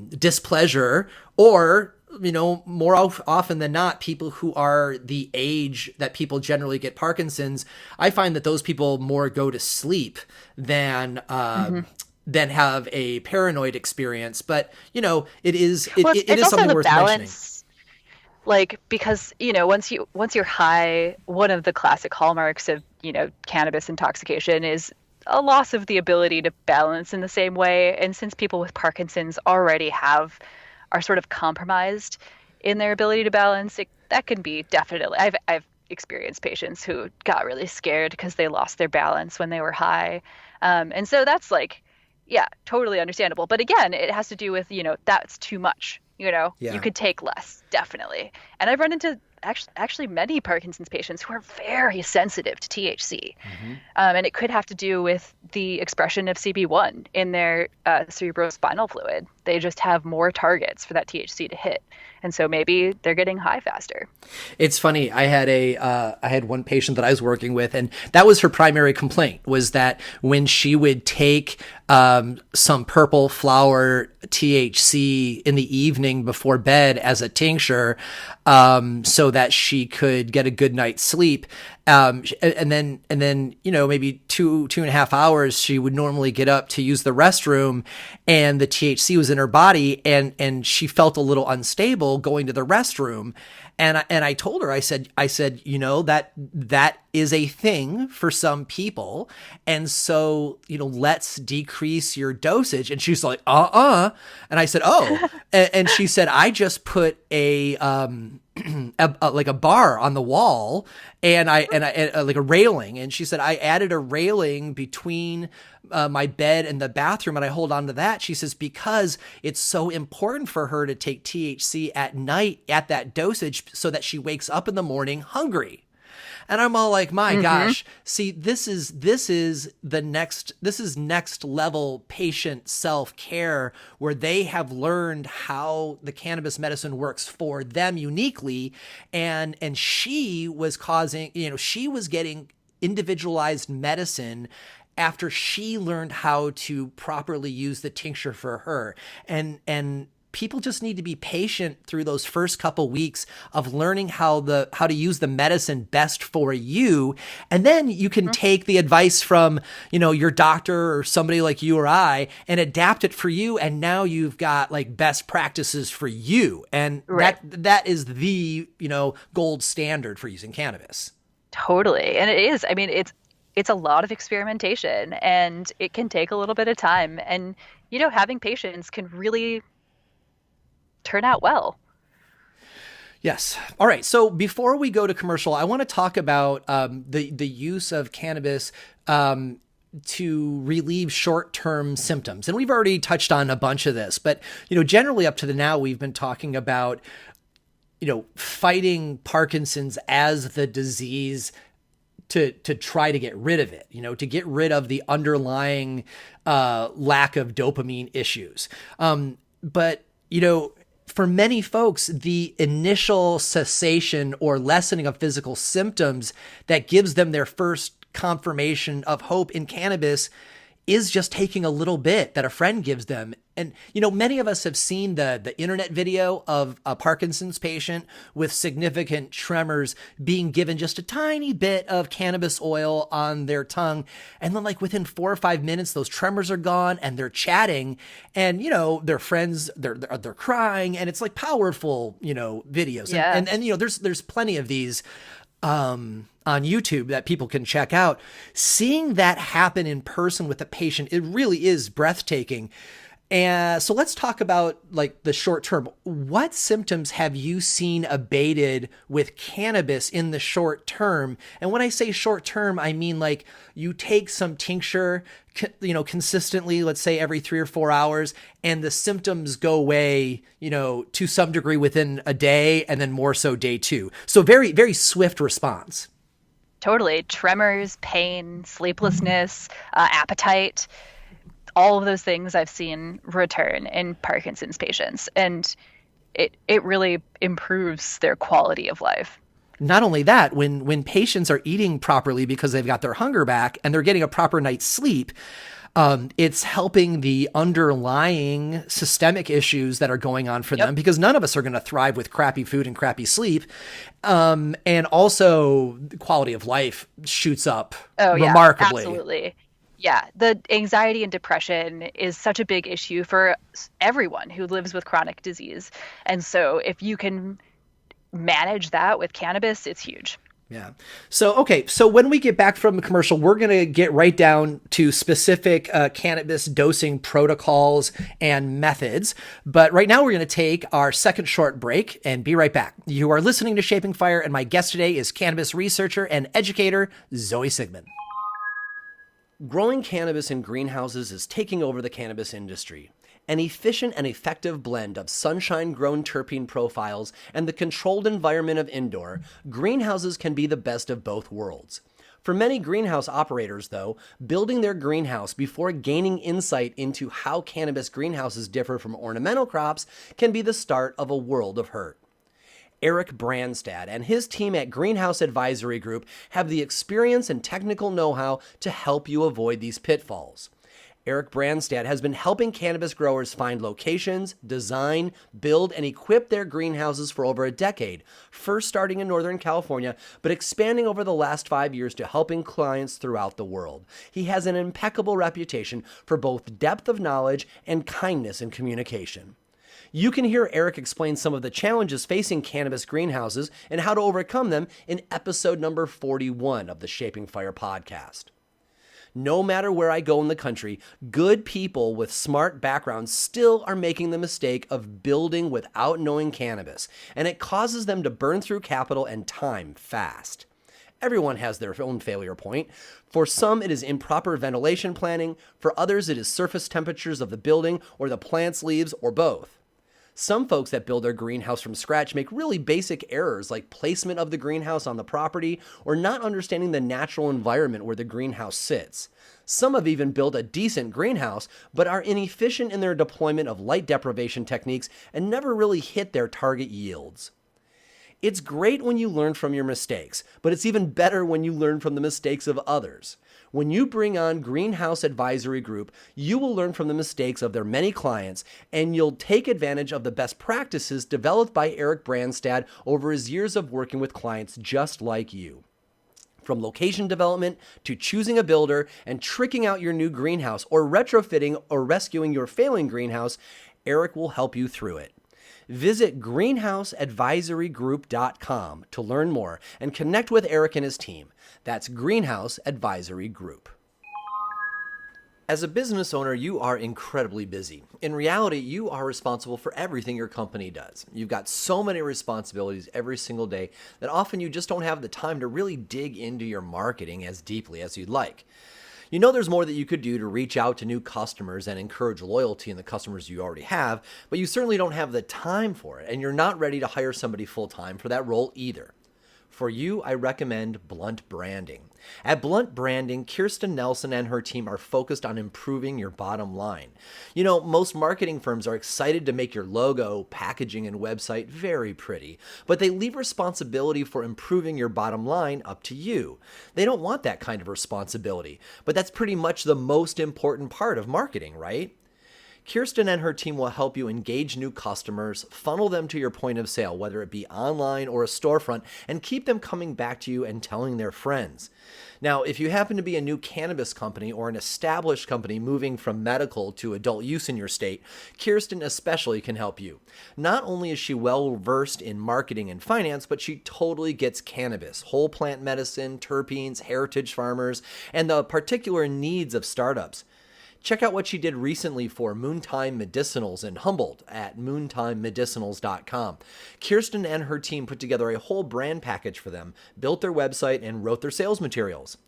displeasure, or more often than not, people who are the age that people generally get Parkinson's, I find that those people more go to sleep than have a paranoid experience. But it is something worth mentioning.
Like, because once you're high, one of the classic hallmarks of cannabis intoxication is a loss of the ability to balance in the same way. And since people with Parkinson's already are sort of compromised in their ability to balance, that can be definitely. I've experienced patients who got really scared because they lost their balance when they were high, and so that's like, yeah, totally understandable. But again, it has to do with that's too much. You could take less, definitely. And I've run into actually many Parkinson's patients who are very sensitive to THC. And it could have to do with the expression of CB1 in their cerebrospinal fluid. They just have more targets for that THC to hit. And so maybe they're getting high faster.
It's funny. I had one patient that I was working with, and that was her primary complaint, was that when she would take some purple flower THC in the evening before bed as a tincture, so that she could get a good night's sleep, and then maybe 2.5 hours she would normally get up to use the restroom, and the THC was in her body, and she felt a little unstable going to the restroom. And I told her, I said, that is a thing for some people. And so, let's decrease your dosage. And she's like, And I said, oh, and she said, I just put like a bar on the wall, and I like a railing. And she said, I added a railing between my bed and the bathroom, and I hold on to that. She says, because it's so important for her to take THC at night at that dosage so that she wakes up in the morning hungry. And I'm all like, my gosh, see, this is next level patient self-care, where they have learned how the cannabis medicine works for them uniquely. And she was she was getting individualized medicine after she learned how to properly use the tincture for her. And people just need to be patient through those first couple weeks of learning how to use the medicine best for you. And then you can take the advice from, your doctor or somebody like you or I and adapt it for you. And now you've got like best practices for you. And that is the, gold standard for using cannabis.
Totally. And it is. I mean, it's a lot of experimentation, and it can take a little bit of time. And, having patience can really turn out well.
Yes. All right. So before we go to commercial, I want to talk about the use of cannabis to relieve short-term symptoms. And we've already touched on a bunch of this, but, generally up to the now, we've been talking about, fighting Parkinson's as the disease to try to get rid of it, to get rid of the underlying lack of dopamine issues. But, for many folks, the initial cessation or lessening of physical symptoms that gives them their first confirmation of hope in cannabis is just taking a little bit that a friend gives them. And, many of us have seen the internet video of a Parkinson's patient with significant tremors being given just a tiny bit of cannabis oil on their tongue. And then like within 4 or 5 minutes, those tremors are gone and they're chatting and, their friends, they're crying, and it's like powerful, videos.
Yeah.
And there's plenty of these, on YouTube that people can check out. Seeing that happen in person with a patient, it really is breathtaking. And so let's talk about like the short term. What symptoms have you seen abated with cannabis in the short term? And when I say short term, I mean like you take some tincture, consistently, let's say every 3 or 4 hours, and the symptoms go away, to some degree within a day, and then more so day 2. So very, very swift response.
Totally. Tremors, pain, sleeplessness, appetite. All of those things I've seen return in Parkinson's patients, and it really improves their quality of life.
Not only that, when patients are eating properly because they've got their hunger back and they're getting a proper night's sleep, it's helping the underlying systemic issues that are going on for them, because none of us are going to thrive with crappy food and crappy sleep. And also the quality of life shoots up remarkably.
Absolutely. Yeah, the anxiety and depression is such a big issue for everyone who lives with chronic disease. And so if you can manage that with cannabis, it's huge.
Yeah. So when we get back from the commercial, we're going to get right down to specific cannabis dosing protocols and methods. But right now we're going to take our second short break and be right back. You are listening to Shaping Fire, and my guest today is cannabis researcher and educator, Zoe Sigman. Growing cannabis in greenhouses is taking over the cannabis industry. An efficient and effective blend of sunshine-grown terpene profiles and the controlled environment of indoor, greenhouses can be the best of both worlds. For many greenhouse operators, though, building their greenhouse before gaining insight into how cannabis greenhouses differ from ornamental crops can be the start of a world of hurt. Eric Branstad and his team at Greenhouse Advisory Group have the experience and technical know-how to help you avoid these pitfalls. Eric Branstad has been helping cannabis growers find locations, design, build, and equip their greenhouses for over a decade, first starting in Northern California, but expanding over the last 5 years to helping clients throughout the world. He has an impeccable reputation for both depth of knowledge and kindness in communication. You can hear Eric explain some of the challenges facing cannabis greenhouses and how to overcome them in episode number 41 of the Shaping Fire podcast. No matter where I go in the country, good people with smart backgrounds still are making the mistake of building without knowing cannabis, and it causes them to burn through capital and time fast. Everyone has their own failure point. For some, it is improper ventilation planning. For others, it is surface temperatures of the building or the plant's leaves, or both. Some folks that build their greenhouse from scratch make really basic errors like placement of the greenhouse on the property or not understanding the natural environment where the greenhouse sits. Some have even built a decent greenhouse but are inefficient in their deployment of light deprivation techniques and never really hit their target yields. It's great when you learn from your mistakes, but it's even better when you learn from the mistakes of others. When you bring on Greenhouse Advisory Group, you will learn from the mistakes of their many clients, and you'll take advantage of the best practices developed by Eric Branstad over his years of working with clients just like you. From location development to choosing a builder and tricking out your new greenhouse or retrofitting or rescuing your failing greenhouse, Eric will help you through it. Visit greenhouseadvisorygroup.com to learn more and connect with Eric and his team. That's Greenhouse Advisory Group. As a business owner, you are incredibly busy. In reality, you are responsible for everything your company does. You've got so many responsibilities every single day that often you just don't have the time to really dig into your marketing as deeply as you'd like. You know there's more that you could do to reach out to new customers and encourage loyalty in the customers you already have, but you certainly don't have the time for it, and you're not ready to hire somebody full-time for that role either. For you, I recommend Blunt Branding. At Blunt Branding, Kirsten Nelson and her team are focused on improving your bottom line. You know, most marketing firms are excited to make your logo, packaging, and website very pretty, but they leave responsibility for improving your bottom line up to you. They don't want that kind of responsibility, but that's pretty much the most important part of marketing, right? Kirsten and her team will help you engage new customers, funnel them to your point of sale, whether it be online or a storefront, and keep them coming back to you and telling their friends. Now, if you happen to be a new cannabis company or an established company moving from medical to adult use in your state, Kirsten especially can help you. Not only is she well versed in marketing and finance, but she totally gets cannabis, whole plant medicine, terpenes, heritage farmers, and the particular needs of startups. Check out what she did recently for Moontime Medicinals in Humboldt at moontimemedicinals.com. Kirsten and her team put together a whole brand package for them, built their website, and wrote their sales materials.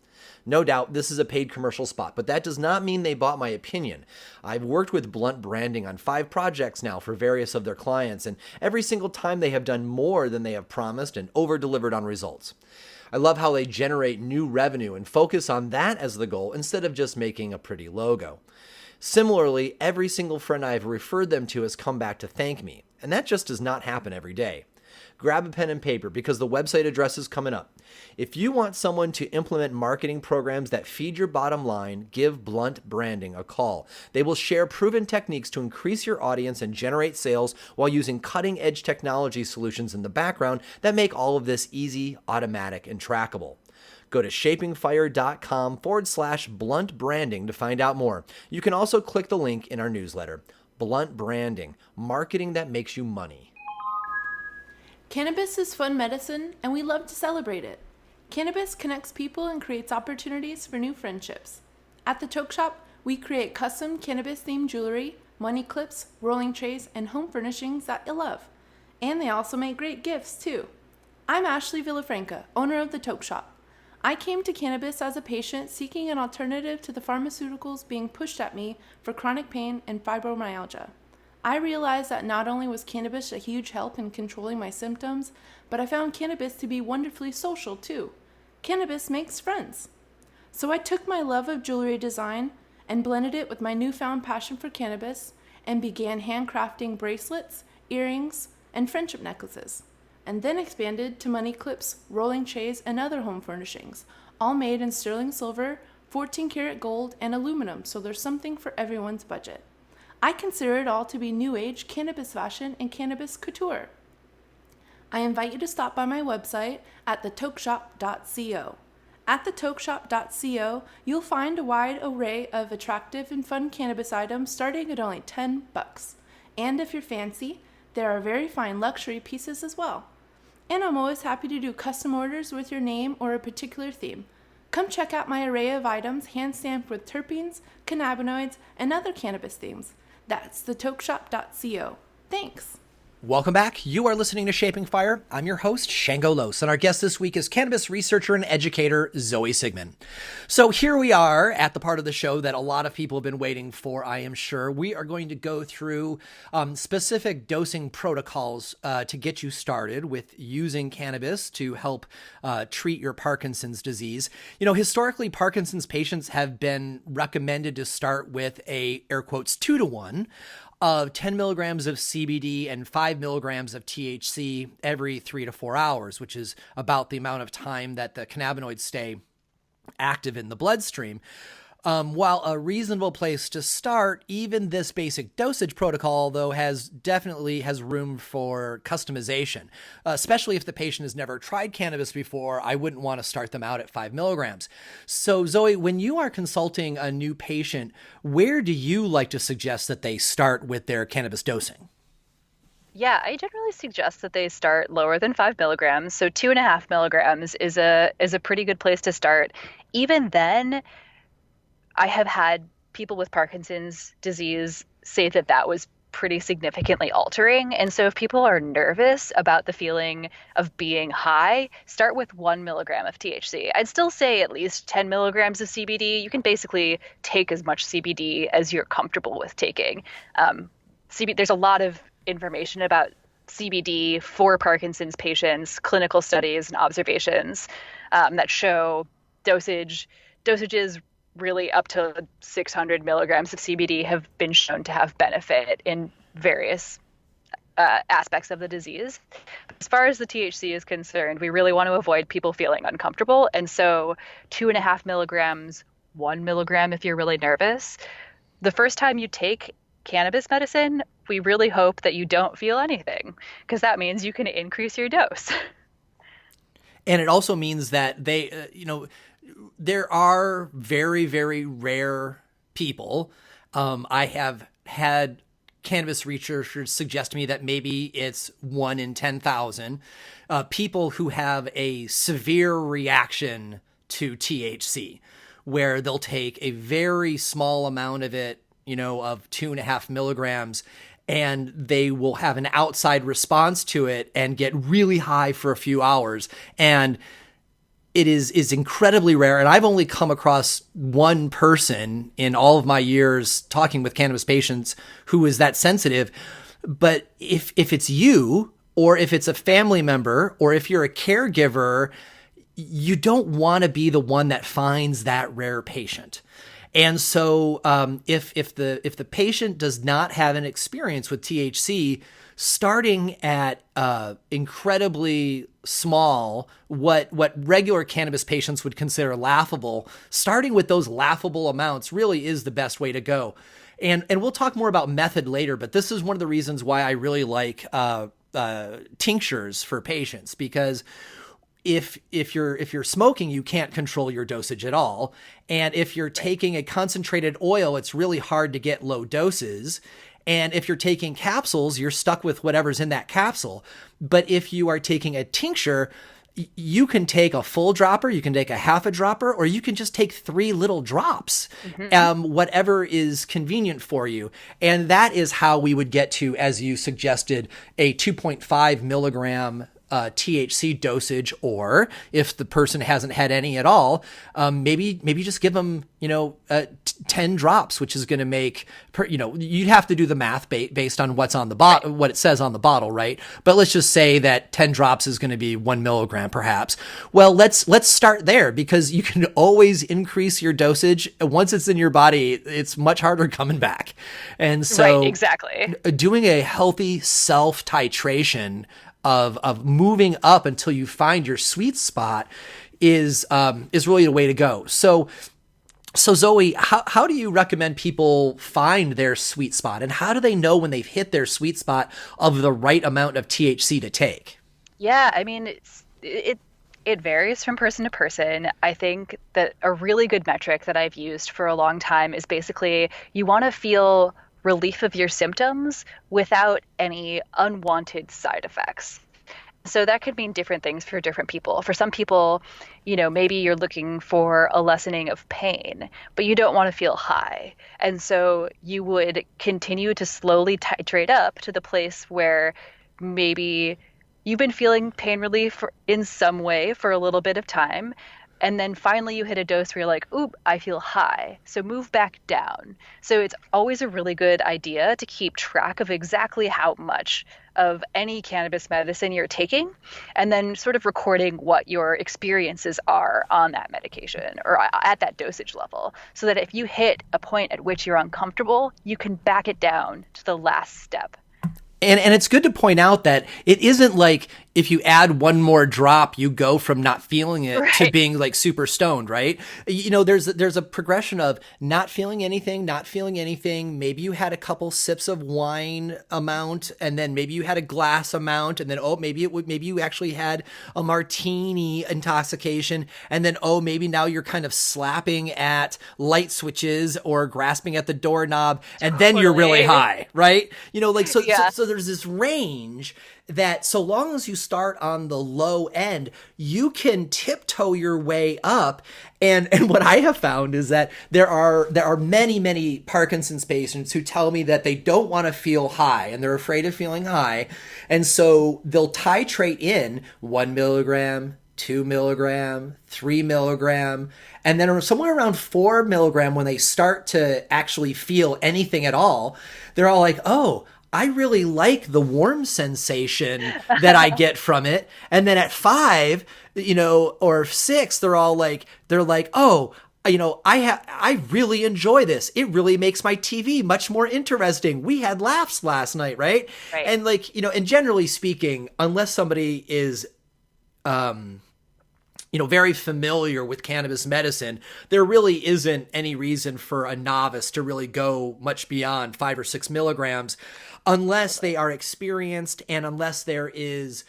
No doubt this is a paid commercial spot, but that does not mean they bought my opinion. I've worked with Blunt Branding on 5 projects now for various of their clients, and every single time they have done more than they have promised and over-delivered on results. I love how they generate new revenue and focus on that as the goal instead of just making a pretty logo. Similarly, every single friend I have referred them to has come back to thank me, and that just does not happen every day. Grab a pen and paper because the website address is coming up. If you want someone to implement marketing programs that feed your bottom line, give Blunt Branding a call. They will share proven techniques to increase your audience and generate sales while using cutting-edge technology solutions in the background that make all of this easy, automatic, and trackable. Go to shapingfire.com/Blunt Branding to find out more. You can also click the link in our newsletter. Blunt Branding, marketing that makes you money.
Cannabis is fun medicine, and we love to celebrate it. Cannabis connects people and creates opportunities for new friendships. At the Toke Shop, we create custom cannabis-themed jewelry, money clips, rolling trays, and home furnishings that you'll love. And they also make great gifts, too. I'm Ashley Villafranca, owner of the Toke Shop. I came to cannabis as a patient seeking an alternative to the pharmaceuticals being pushed at me for chronic pain and fibromyalgia. I realized that not only was cannabis a huge help in controlling my symptoms, but I found cannabis to be wonderfully social too. Cannabis makes friends. So I took my love of jewelry design and blended it with my newfound passion for cannabis and began handcrafting bracelets, earrings, and friendship necklaces, and then expanded to money clips, rolling trays, and other home furnishings, all made in sterling silver, 14-karat gold, and aluminum, so there's something for everyone's budget. I consider it all to be new age cannabis fashion and cannabis couture. I invite you to stop by my website at thetokeshop.co. At thetokeshop.co, you'll find a wide array of attractive and fun cannabis items starting at only $10. And if you're fancy, there are very fine luxury pieces as well. And I'm always happy to do custom orders with your name or a particular theme. Come check out my array of items hand-stamped with terpenes, cannabinoids, and other cannabis themes. That's thetokeshop.co. Thanks.
Welcome back. You are listening to Shaping Fire. I'm your host, Shango Los, and our guest this week is cannabis researcher and educator, Zoe Sigman. So here we are at the part of the show that a lot of people have been waiting for, I am sure. We are going to go through specific dosing protocols to get you started with using cannabis to help treat your Parkinson's disease. You know, historically, Parkinson's patients have been recommended to start with a, air quotes, 2-to-1. of 10 milligrams of CBD and 5 milligrams of THC every 3 to 4 hours, which is about the amount of time that the cannabinoids stay active in the bloodstream. While a reasonable place to start, even this basic dosage protocol, though, definitely has room for customization, especially if the patient has never tried cannabis before. I wouldn't want to start them out at 5 milligrams. So, Zoe, when you are consulting a new patient, where do you like to suggest that they start with their cannabis dosing?
Yeah, I generally suggest that they start lower than 5 milligrams. So 2.5 milligrams is a pretty good place to start. Even then, I have had people with Parkinson's disease say that that was pretty significantly altering. And so if people are nervous about the feeling of being high, start with 1 milligram of THC. I'd still say at least 10 milligrams of CBD. You can basically take as much CBD as you're comfortable with taking. There's a lot of information about CBD for Parkinson's patients, clinical studies and observations that show dosages really up to 600 milligrams of CBD have been shown to have benefit in various aspects of the disease. As far as the THC is concerned, we really want to avoid people feeling uncomfortable. And so 2.5 milligrams, 1 milligram if you're really nervous. The first time you take cannabis medicine, we really hope that you don't feel anything, because that means you can increase your dose.
And it also means that there are very, very rare people. I have had cannabis researchers suggest to me that maybe it's 1 in 10,000 people who have a severe reaction to THC, where they'll take a very small amount of it, of 2.5 milligrams, and they will have an outside response to it and get really high for a few hours. And it is incredibly rare. And I've only come across one person in all of my years talking with cannabis patients who is that sensitive. But if it's you, or if it's a family member, or if you're a caregiver, you don't want to be the one that finds that rare patient. And so if the patient does not have an experience with THC, starting at incredibly small, what regular cannabis patients would consider laughable, starting with those laughable amounts really is the best way to go. And we'll talk more about method later, but this is one of the reasons why I really like tinctures for patients, because if you're smoking, you can't control your dosage at all. And if you're taking a concentrated oil, it's really hard to get low doses. And if you're taking capsules, you're stuck with whatever's in that capsule. But if you are taking a tincture, you can take a full dropper, you can take a half a dropper, or you can just take 3 little drops, whatever is convenient for you. And that is how we would get to, as you suggested, a 2.5 milligram THC dosage, or if the person hasn't had any at all, maybe just give them 10 drops, which is going to make you'd have to do the math based on what's on the bottle, what it says on the bottle, right? But let's just say that 10 drops is going to be 1 milligram, perhaps. Well, let's start there, because you can always increase your dosage. Once it's in your body, it's much harder coming back. And so,
right, exactly,
doing a healthy self titration of moving up until you find your sweet spot is really the way to go. So Zoe, how do you recommend people find their sweet spot, and how do they know when they've hit their sweet spot of the right amount of THC to take?
Yeah, I mean, it varies from person to person. I think that a really good metric that I've used for a long time is basically you want to feel relief of your symptoms without any unwanted side effects. So that could mean different things for different people. For some people, maybe you're looking for a lessening of pain, but you don't want to feel high. And so you would continue to slowly titrate up to the place where maybe you've been feeling pain relief in some way for a little bit of time, And then finally you hit a dose where you're like, oop, I feel high. So move back down. So it's always a really good idea to keep track of exactly how much of any cannabis medicine you're taking, and then sort of recording what your experiences are on that medication or at that dosage level, so that if you hit a point at which you're uncomfortable, you can back it down to the last step.
And it's good to point out that it isn't like if you add one more drop, you go from not feeling it to being like super stoned, right? There's a progression of not feeling anything. Maybe you had a couple sips of wine amount, and then maybe you had a glass amount, and then maybe you actually had a martini intoxication, and then maybe now you're kind of slapping at light switches or grasping at the doorknob, and then you're really high, right? So there's this range that so long as you start on the low end, you can tiptoe your way up. And what I have found is that there are many Parkinson's patients who tell me that they don't want to feel high and they're afraid of feeling high. And so they'll titrate in 1 milligram, 2 milligram, 3 milligram, and then somewhere around 4 milligram, when they start to actually feel anything at all, they're all like, oh, I really like the warm sensation that I get from it. And then at 5, or 6, they're like, oh, I really enjoy this. It really makes my TV much more interesting. We had laughs last night, right? And and generally speaking, unless somebody is, very familiar with cannabis medicine, there really isn't any reason for a novice to really go much beyond 5 or 6 milligrams unless they are experienced and unless there is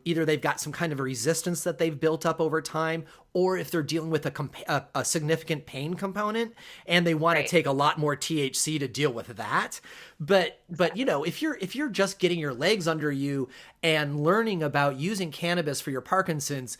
either they've got some kind of a resistance that they've built up over time, or if they're dealing with a significant pain component and they want to take a lot more THC to deal with that. But if you're just getting your legs under you and learning about using cannabis for your Parkinson's,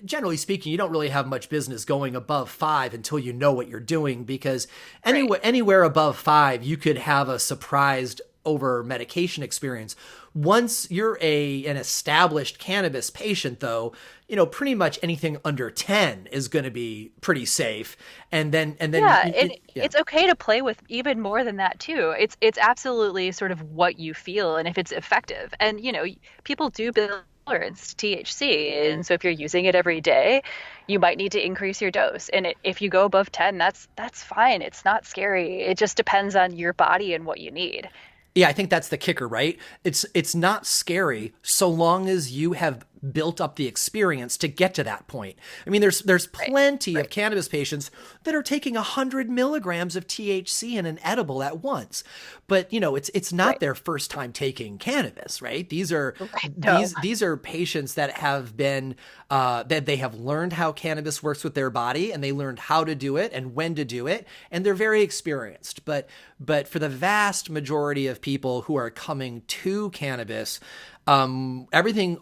generally speaking, you don't really have much business going above 5 until you know what you're doing, because anywhere above 5, you could have a surprised over medication experience. Once you're an established cannabis patient, though, pretty much anything under 10 is going to be pretty safe. And then
it's okay to play with even more than that too. It's absolutely sort of what you feel and if it's effective. And people do build tolerance to THC, and so if you're using it every day, you might need to increase your dose. And if you go above 10, that's fine. It's not scary. It just depends on your body and what you need.
Yeah, I think that's the kicker, right? It's not scary so long as you have built up the experience to get to that point. I mean, there's plenty of cannabis patients that are taking 100 milligrams of THC in an edible at once, but it's not their first time taking cannabis, right? These are these are patients that have been that they have learned how cannabis works with their body, and they learned how to do it and when to do it, and they're very experienced. But for the vast majority of people who are coming to cannabis, all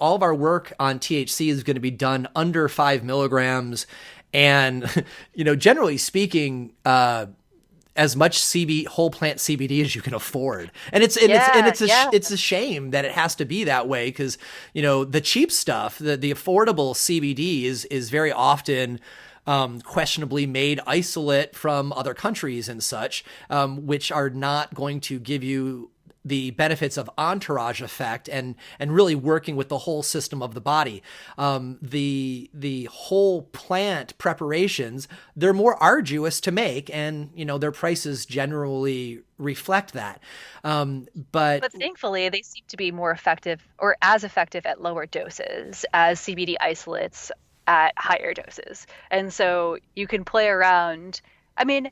of our work on THC is going to be done under 5 milligrams. And, generally speaking, as much whole plant CBD as you can afford. And it's a shame that it has to be that way, because, the cheap stuff, the affordable CBD is very often questionably made isolate from other countries and such, which are not going to give you the benefits of entourage effect and really working with the whole system of the body. The whole plant preparations, they're more arduous to make, and their prices generally reflect that. But
thankfully, they seem to be more effective, or as effective at lower doses as CBD isolates at higher doses. And so you can play around. I mean,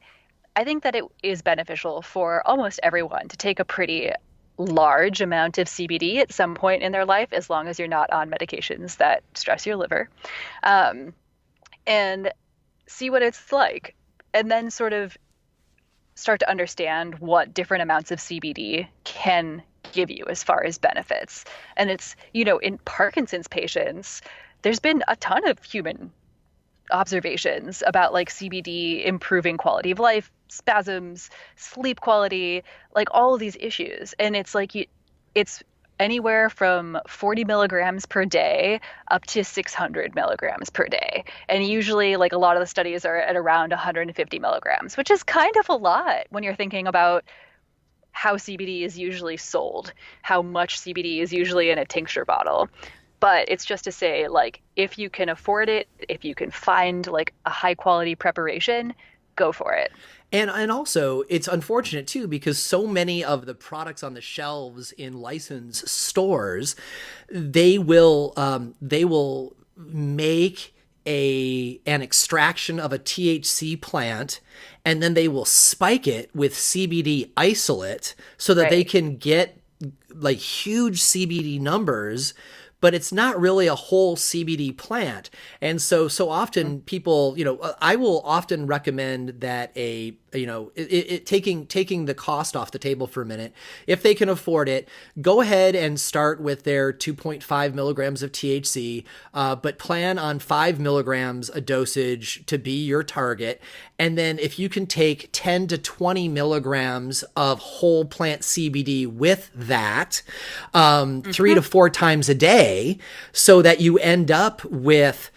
I think that it is beneficial for almost everyone to take a pretty large amount of CBD at some point in their life, as long as you're not on medications that stress your liver, and see what it's like, and then sort of start to understand what different amounts of CBD can give you as far as benefits. And it's, in Parkinson's patients, there's been a ton of human observations about CBD improving quality of life, spasms, sleep quality, all of these issues. And it's anywhere from 40 milligrams per day up to 600 milligrams per day. And usually, like a lot of the studies are at around 150 milligrams, which is kind of a lot when you're thinking about how CBD is usually sold, how much CBD is usually in a tincture bottle. But it's just to say, like, if you can afford it, if you can find like a high quality preparation, go for it.
And also, it's unfortunate too because so many of the products on the shelves in licensed stores, they will make an extraction of a THC plant, and then they will spike it with CBD isolate so that they
Right.
can get like huge CBD numbers, but it's not really a whole CBD plant. And so often people, I will often recommend that taking the cost off the table for a minute, if they can afford it, go ahead and start with their 2.5 milligrams of THC, but plan on 5 milligrams a dosage to be your target. And then if you can take 10 to 20 milligrams of whole plant CBD with that, 3 to 4 times a day, so that you end up with,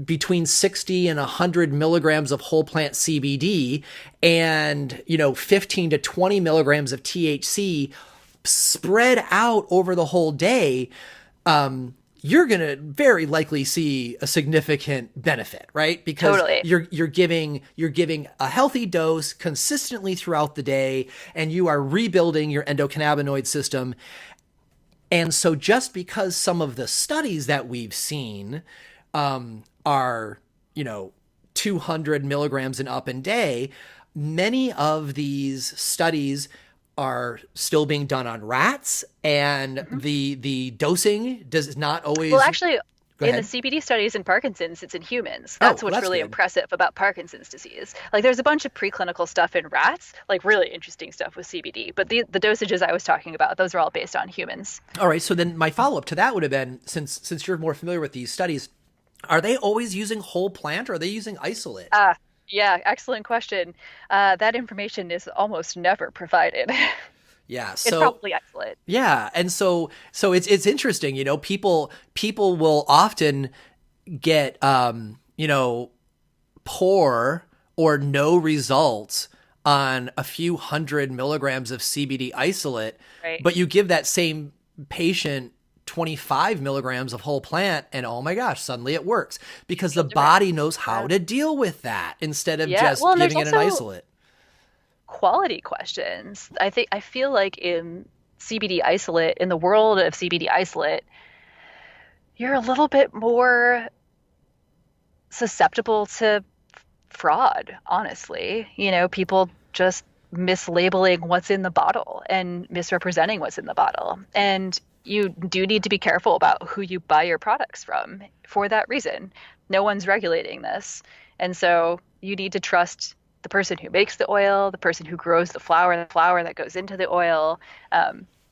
between 60 and 100 milligrams of whole plant CBD and, 15 to 20 milligrams of THC spread out over the whole day, you're going to very likely see a significant benefit, right? Because
Totally.
you're giving a healthy dose consistently throughout the day, and you are rebuilding your endocannabinoid system. And so just because some of the studies that we've seen are, 200 milligrams and up a day, many of these studies are still being done on rats, and the dosing does not always.
Well, actually,
Go
in the
ahead.
CBD studies in Parkinson's, it's in humans.
Oh,
That's
well,
what's
that's
really
good.
impressive about Parkinson's disease. Like, there's a bunch of preclinical stuff in rats, like really interesting stuff with CBD. But the dosages I was talking about, those are all based on humans.
All right. So then my follow up to that would have been, since you're more familiar with these studies, are they always using whole plant or are they using isolate?
Ah, yeah, excellent question. That information is almost never provided.
Yeah.
It's
So
probably isolate.
yeah, and so it's interesting. People will often get poor or no results on a few hundred milligrams of CBD isolate,
Right.
but you give that same patient 25 milligrams of whole plant and oh my gosh, suddenly it works because the
Feel different.
body knows how
Yeah.
to deal with that instead of
Yeah.
just
Well, and there's
giving it an
also
isolate.
quality questions. I feel like in CBD isolate, in the world of CBD isolate, you're a little bit more susceptible to fraud, honestly. People just mislabeling what's in the bottle and misrepresenting what's in the bottle. And you do need to be careful about who you buy your products from for that reason. No one's regulating this. And so you need to trust the person who makes the oil, the person who grows the flower that goes into the oil.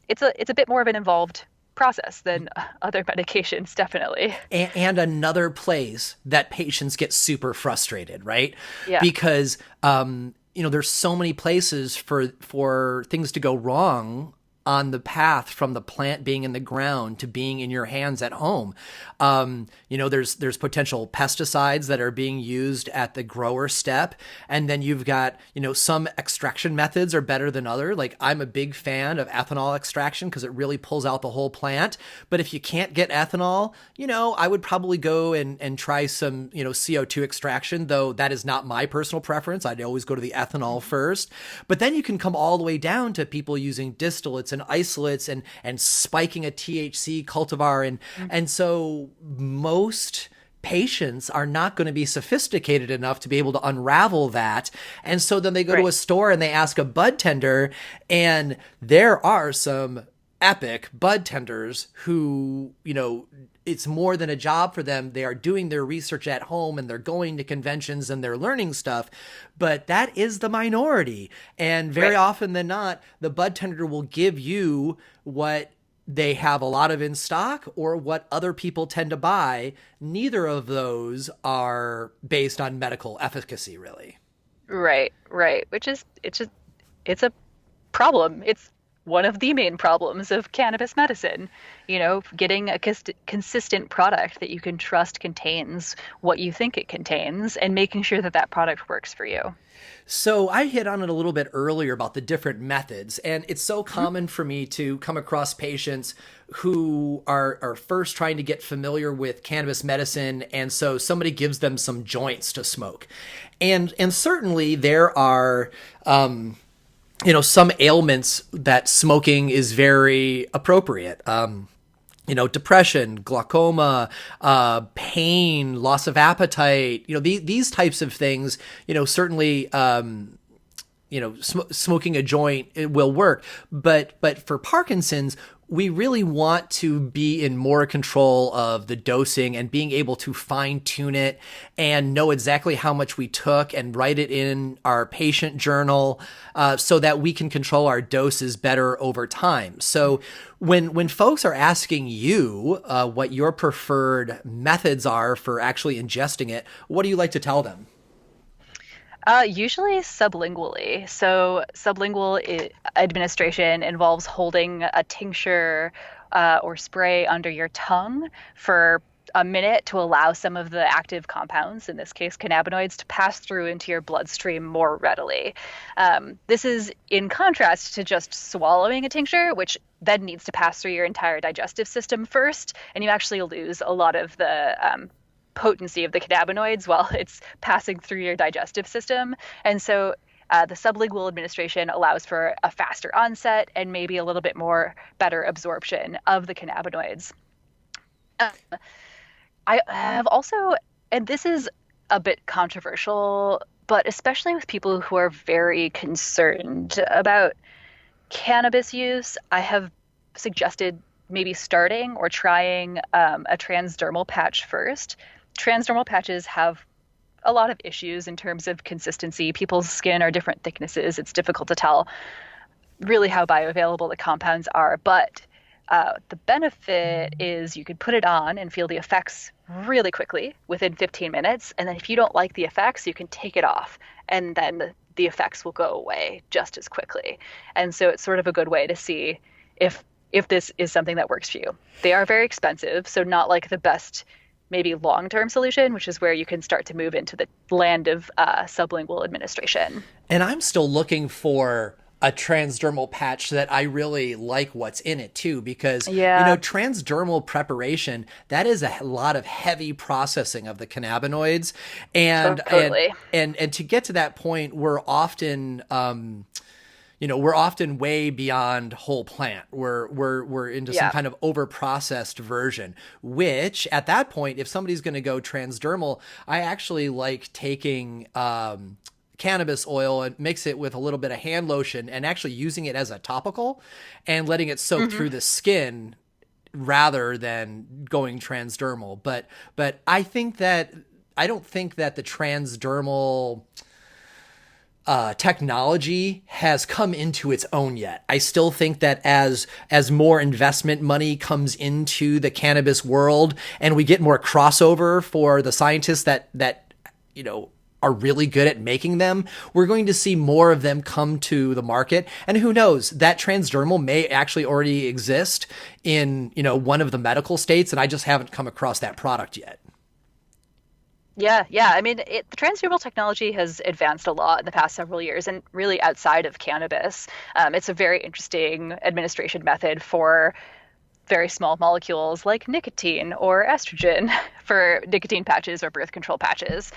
It's a bit more of an involved process than other medications, definitely.
And another place that patients get super frustrated, right?
Yeah.
Because there's so many places for things to go wrong on the path from the plant being in the ground to being in your hands at home. There's potential pesticides that are being used at the grower step. And then you've got, some extraction methods are better than other. Like I'm a big fan of ethanol extraction because it really pulls out the whole plant. But if you can't get ethanol, I would probably go and try some, CO2 extraction, though that is not my personal preference. I'd always go to the ethanol first. But then you can come all the way down to people using distillates and isolates and spiking a THC cultivar. And so most patients are not going to be sophisticated enough to be able to unravel that. And so then they go to a
Right.
store and they ask a bud tender, and there are some epic bud tenders who, it's more than a job for them. They are doing their research at home and they're going to conventions and they're learning stuff, but that is the minority. And very
Right.
often than not, the bud tender will give you what they have a lot of in stock or what other people tend to buy. Neither of those are based on medical efficacy, really.
Right, right. Which is it's a problem. It's one of the main problems of cannabis medicine. Getting a consistent product that you can trust contains what you think it contains and making sure that that product works for you.
So I hit on it a little bit earlier about the different methods, and it's so common for me to come across patients who are first trying to get familiar with cannabis medicine, and so somebody gives them some joints to smoke. And certainly there are some ailments that smoking is very appropriate. Depression, glaucoma, pain, loss of appetite, these types of things, certainly, smoking a joint, it will work. But for Parkinson's, we really want to be in more control of the dosing and being able to fine tune it and know exactly how much we took and write it in our patient journal, so that we can control our doses better over time. So when folks are asking you what your preferred methods are for actually ingesting it, what do you like to tell them?
Usually sublingually. So sublingual administration involves holding a tincture or spray under your tongue for a minute to allow some of the active compounds, in this case cannabinoids, to pass through into your bloodstream more readily. This is in contrast to just swallowing a tincture, which then needs to pass through your entire digestive system first, and you actually lose a lot of the potency of the cannabinoids while it's passing through your digestive system. And so the sublingual administration allows for a faster onset and maybe a little bit more better absorption of the cannabinoids. I have also, and this is a bit controversial, but especially with people who are very concerned about cannabis use, I have suggested maybe starting or trying a transdermal patch first. Transdermal patches have a lot of issues in terms of consistency. People's skin are different thicknesses. It's difficult to tell really how bioavailable the compounds are. But the benefit is you can put it on and feel the effects really quickly within 15 minutes. And then if you don't like the effects, you can take it off. And then the effects will go away just as quickly. And so it's sort of a good way to see if this is something that works for you. They are very expensive, so not like the best maybe long-term solution, which is where you can start to move into the land of sublingual administration.
And I'm still looking for a transdermal patch that I really like what's in it too, because transdermal preparation, that is a lot of heavy processing of the cannabinoids, and
totally.
and to get to that point, we're often we're often way beyond whole plant. We're into some kind of over-processed version, which at that point, if somebody's going to go transdermal, I actually like taking cannabis oil and mix it with a little bit of hand lotion and actually using it as a topical and letting it soak through the skin rather than going transdermal. But I don't think that the transdermal technology has come into its own yet. I still think that as more investment money comes into the cannabis world and we get more crossover for the scientists that are really good at making them, we're going to see more of them come to the market. And who knows, that transdermal may actually already exist in, one of the medical states, and I just haven't come across that product yet.
Yeah. I mean, the transdermal technology has advanced a lot in the past several years, and really outside of cannabis. It's a very interesting administration method for very small molecules like nicotine or estrogen for nicotine patches or birth control patches,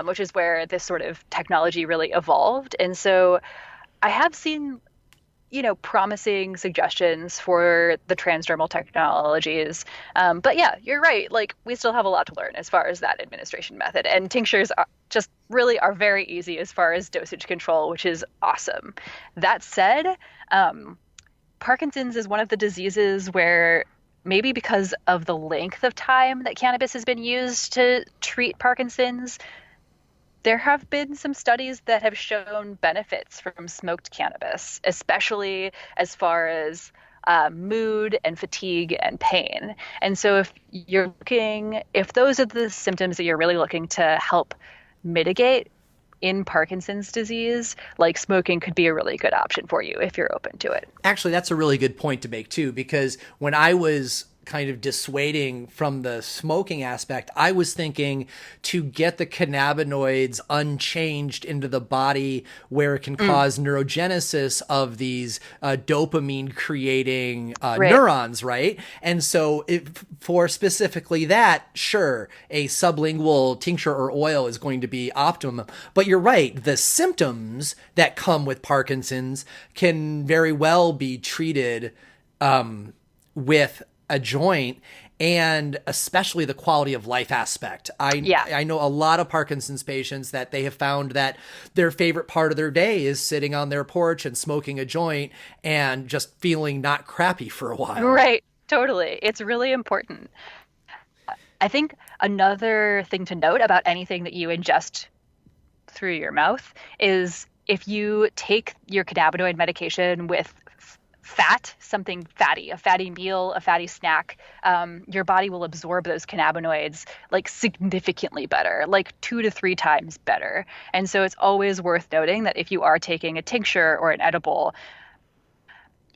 which is where this sort of technology really evolved. And so I have seen, promising suggestions for the transdermal technologies. But yeah, you're right. Like, we still have a lot to learn as far as that administration method. And tinctures are very easy as far as dosage control, which is awesome. That said, Parkinson's is one of the diseases where maybe because of the length of time that cannabis has been used to treat Parkinson's, there have been some studies that have shown benefits from smoked cannabis, especially as far as mood and fatigue and pain. And so if those are the symptoms that you're really looking to help mitigate, in Parkinson's disease, like smoking could be a really good option for you if you're open to it.
Actually, that's a really good point to make too, because when I was kind of dissuading from the smoking aspect, I was thinking to get the cannabinoids unchanged into the body where it can cause neurogenesis of these dopamine creating neurons, right? And so for specifically that, sure, a sublingual tincture or oil is going to be optimum. But you're right, the symptoms that come with Parkinson's can very well be treated with a joint, and especially the quality of life aspect. I know a lot of Parkinson's patients that they have found that their favorite part of their day is sitting on their porch and smoking a joint and just feeling not crappy for a while.
Right, totally. It's really important. I think another thing to note about anything that you ingest through your mouth is if you take your cannabinoid medication with fat, something fatty, a fatty meal, a fatty snack, your body will absorb those cannabinoids like significantly better, like 2 to 3 times better. And so it's always worth noting that if you are taking a tincture or an edible,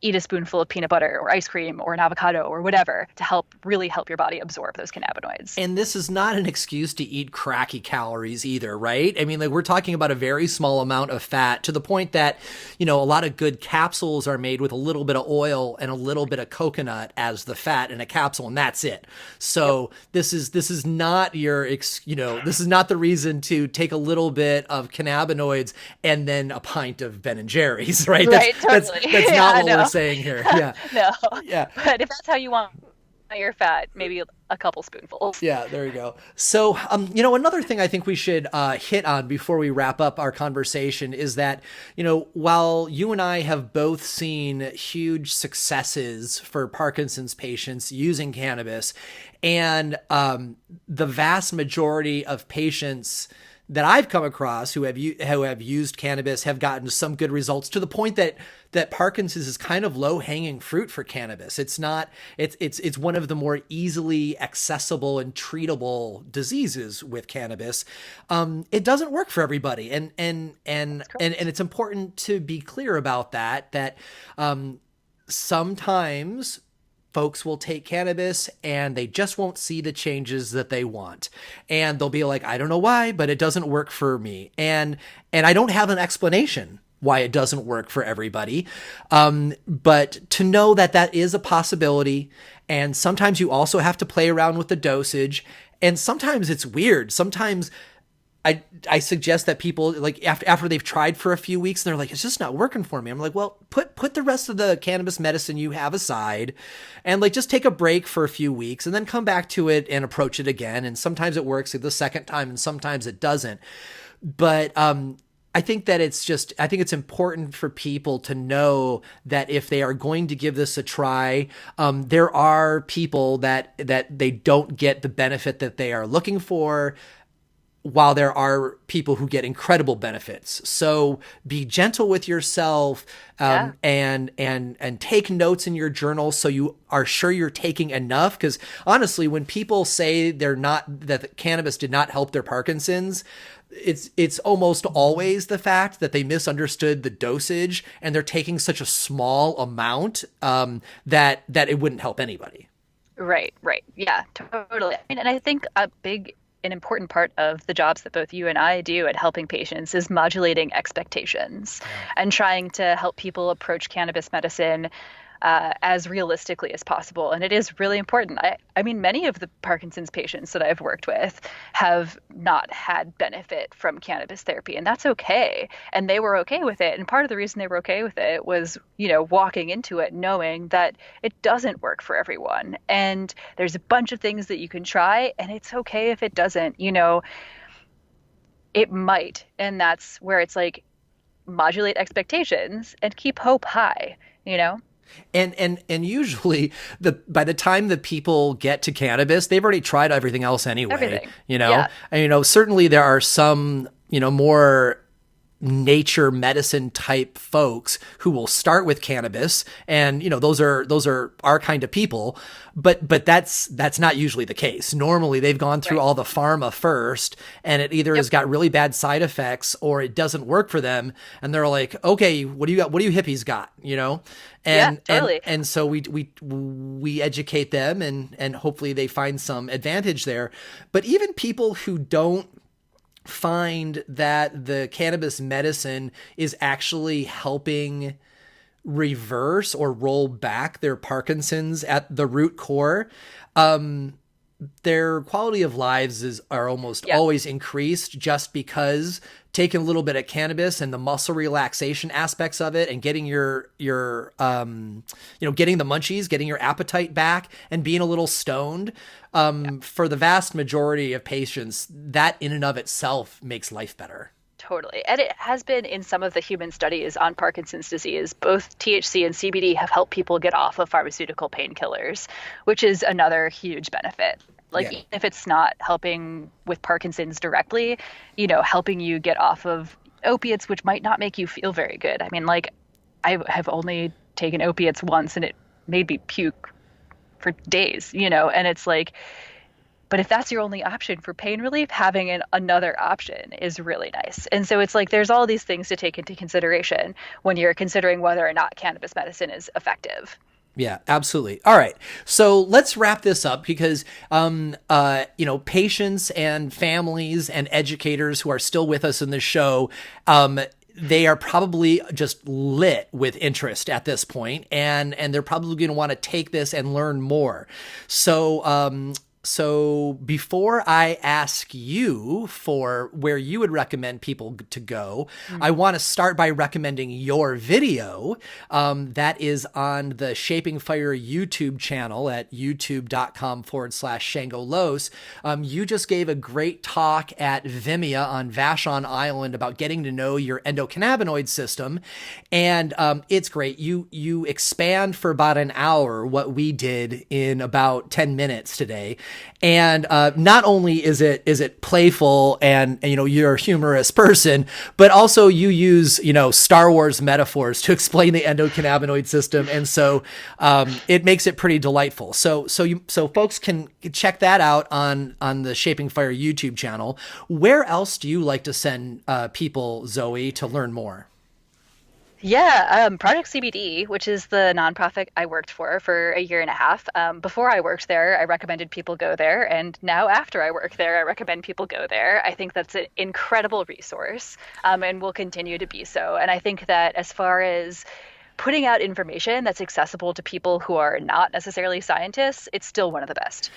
eat a spoonful of peanut butter or ice cream or an avocado or whatever to really help your body absorb those cannabinoids.
And this is not an excuse to eat cracky calories either, right? I mean, like we're talking about a very small amount of fat to the point that, a lot of good capsules are made with a little bit of oil and a little bit of coconut as the fat in a capsule, and that's it. So this is not this is not the reason to take a little bit of cannabinoids and then a pint of Ben and Jerry's, right?
Right, totally.
That's not what we're saying here. Yeah.
No.
Yeah.
But if that's how you want your fat, maybe a couple spoonfuls.
Yeah, there you go. So, another thing I think we should hit on before we wrap up our conversation is that, while you and I have both seen huge successes for Parkinson's patients using cannabis, and the vast majority of patients that I've come across who have used cannabis have gotten some good results to the point that Parkinson's is kind of low hanging fruit for cannabis. It's not, it's one of the more easily accessible and treatable diseases with cannabis. It doesn't work for everybody. And it's important to be clear about that sometimes folks will take cannabis and they just won't see the changes that they want. And they'll be like, I don't know why, but it doesn't work for me. And I don't have an explanation why it doesn't work for everybody. But to know that is a possibility. And sometimes you also have to play around with the dosage. And sometimes it's weird. Sometimes I suggest that people, like after they've tried for a few weeks and they're like, it's just not working for me. I'm like, well, put the rest of the cannabis medicine you have aside and like just take a break for a few weeks and then come back to it and approach it again. And sometimes it works the second time and sometimes it doesn't. But I think that it's important for people to know that if they are going to give this a try, there are people that they don't get the benefit that they are looking for, while there are people who get incredible benefits. So be gentle with yourself, and take notes in your journal so you are sure you're taking enough. Because honestly, when people say that cannabis did not help their Parkinson's, it's almost always the fact that they misunderstood the dosage and they're taking such a small amount that it wouldn't help anybody.
Right. Yeah, totally. I mean, and I think an important part of the jobs that both you and I do at helping patients is modulating expectations and trying to help people approach cannabis medicine as realistically as possible. And it is really important. I mean, many of the Parkinson's patients that I've worked with have not had benefit from cannabis therapy, and that's okay. And they were okay with it. And part of the reason they were okay with it was, walking into it knowing that it doesn't work for everyone. And there's a bunch of things that you can try, and it's okay if it doesn't. It might. And that's where it's like modulate expectations and keep hope high,
And usually by the time the people get to cannabis, they've already tried everything else anyway.
Everything.
And certainly there are some, more nature medicine type folks who will start with cannabis, and those are our kind of people, but that's not usually the case. Normally they've gone through all the pharma first, and it either has got really bad side effects or it doesn't work for them, and they're like, okay, what do you hippies got, and
totally.
and so we educate them, and hopefully they find some advantage there. But even people who don't find that the cannabis medicine is actually helping reverse or roll back their Parkinson's at the root core, their quality of lives are almost always increased, just because taking a little bit of cannabis and the muscle relaxation aspects of it, and getting your getting the munchies, getting your appetite back, and being a little stoned, for the vast majority of patients, that in and of itself makes life better.
Totally. And it has been in some of the human studies on Parkinson's disease, both THC and CBD have helped people get off of pharmaceutical painkillers, which is another huge benefit. Even if it's not helping with Parkinson's directly, helping you get off of opiates, which might not make you feel very good. I mean, I have only taken opiates once and it made me puke for days, and it's like, but if that's your only option for pain relief, having another option is really nice. And so it's like there's all these things to take into consideration when you're considering whether or not cannabis medicine is effective.
Yeah, absolutely. All right. So let's wrap this up, because, patients and families and educators who are still with us in the show, they are probably just lit with interest at this point, and they're probably going to want to take this and learn more. So before I ask you for where you would recommend people to go, I want to start by recommending your video. That is on the Shaping Fire YouTube channel at youtube.com/Shango You just gave a great talk at Vimeo on Vashon Island about getting to know your endocannabinoid system. And it's great. You expand for about an hour what we did in about 10 minutes today. And not only is it playful and you're a humorous person, but also you use Star Wars metaphors to explain the endocannabinoid system, and so it makes it pretty delightful. So folks can check that out on the Shaping Fire YouTube channel. Where else do you like to send people, Zoe, to learn more?
Yeah, Project CBD, which is the nonprofit I worked for a year and a half. Before I worked there, I recommended people go there. And now after I work there, I recommend people go there. I think that's an incredible resource, and will continue to be so. And I think that as far as putting out information that's accessible to people who are not necessarily scientists, it's still one of the best.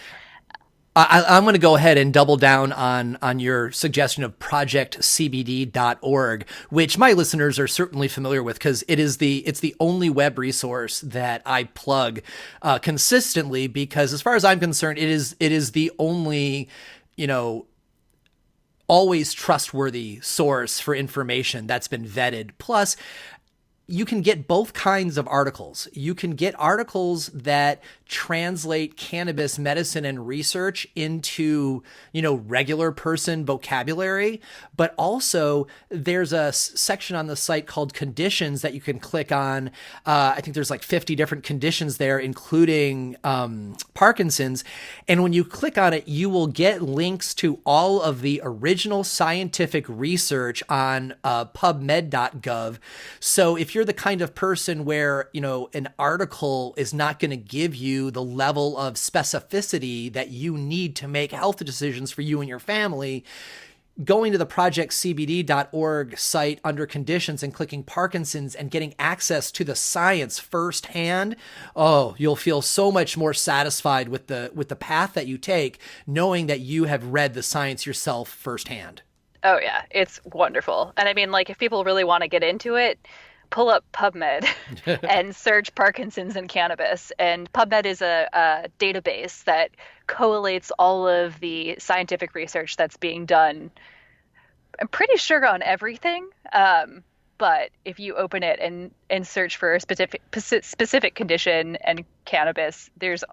I'm going to go ahead and double down on your suggestion of projectcbd.org, which my listeners are certainly familiar with, because it's the only web resource that I plug consistently, because as far as I'm concerned, it is the only always trustworthy source for information that's been vetted. Plus, you can get both kinds of articles. You can get articles that translate cannabis medicine and research into, regular person vocabulary, but also there's a section on the site called conditions that you can click on. I think there's like 50 different conditions there, including Parkinson's. And when you click on it, you will get links to all of the original scientific research on pubmed.gov. So if you're the kind of person where, an article is not going to give you the level of specificity that you need to make health decisions for you and your family, going to the projectcbd.org site under conditions and clicking Parkinson's and getting access to the science firsthand, you'll feel so much more satisfied with the path that you take, knowing that you have read the science yourself firsthand.
Oh yeah, it's wonderful. And I mean, if people really want to get into it, pull up PubMed and search Parkinson's and cannabis. And PubMed is a database that collates all of the scientific research that's being done, I'm pretty sure on everything. But if you open it and search for a specific condition and cannabis, there's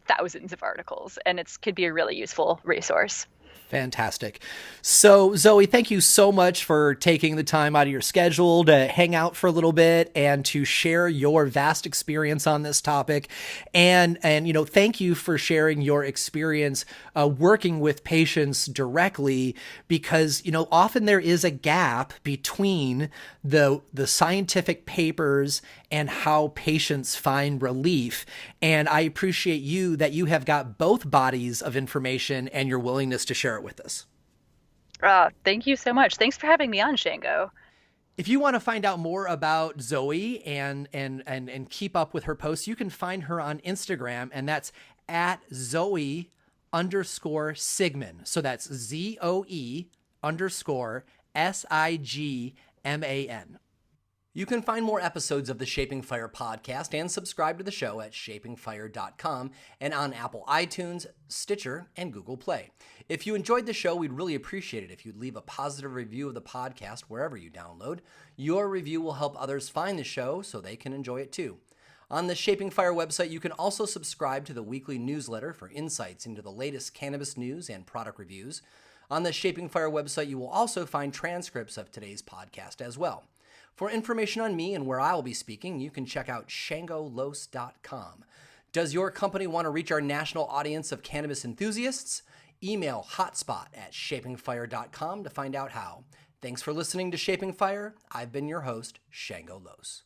thousands of articles, and it could be a really useful resource.
Fantastic. So, Zoe, thank you so much for taking the time out of your schedule to hang out for a little bit and to share your vast experience on this topic. And thank you for sharing your experience working with patients directly, because, often there is a gap between the scientific papers and how patients find relief. And I appreciate that you have got both bodies of information and your willingness to share it with us.
Thank you so much. Thanks for having me on, Shango.
If you want to find out more about Zoe and keep up with her posts, you can find her on Instagram, and that's at Zoe_Sigman. So that's ZOE_SIGMAN. You can find more episodes of the Shaping Fire podcast and subscribe to the show at shapingfire.com and on Apple iTunes, Stitcher, and Google Play. If you enjoyed the show, we'd really appreciate it if you'd leave a positive review of the podcast wherever you download. Your review will help others find the show so they can enjoy it too. On the Shaping Fire website, you can also subscribe to the weekly newsletter for insights into the latest cannabis news and product reviews. On the Shaping Fire website, you will also find transcripts of today's podcast as well. For information on me and where I'll be speaking, you can check out shangolos.com. Does your company want to reach our national audience of cannabis enthusiasts? Email hotspot@shapingfire.com to find out how. Thanks for listening to Shaping Fire. I've been your host, Shango Los.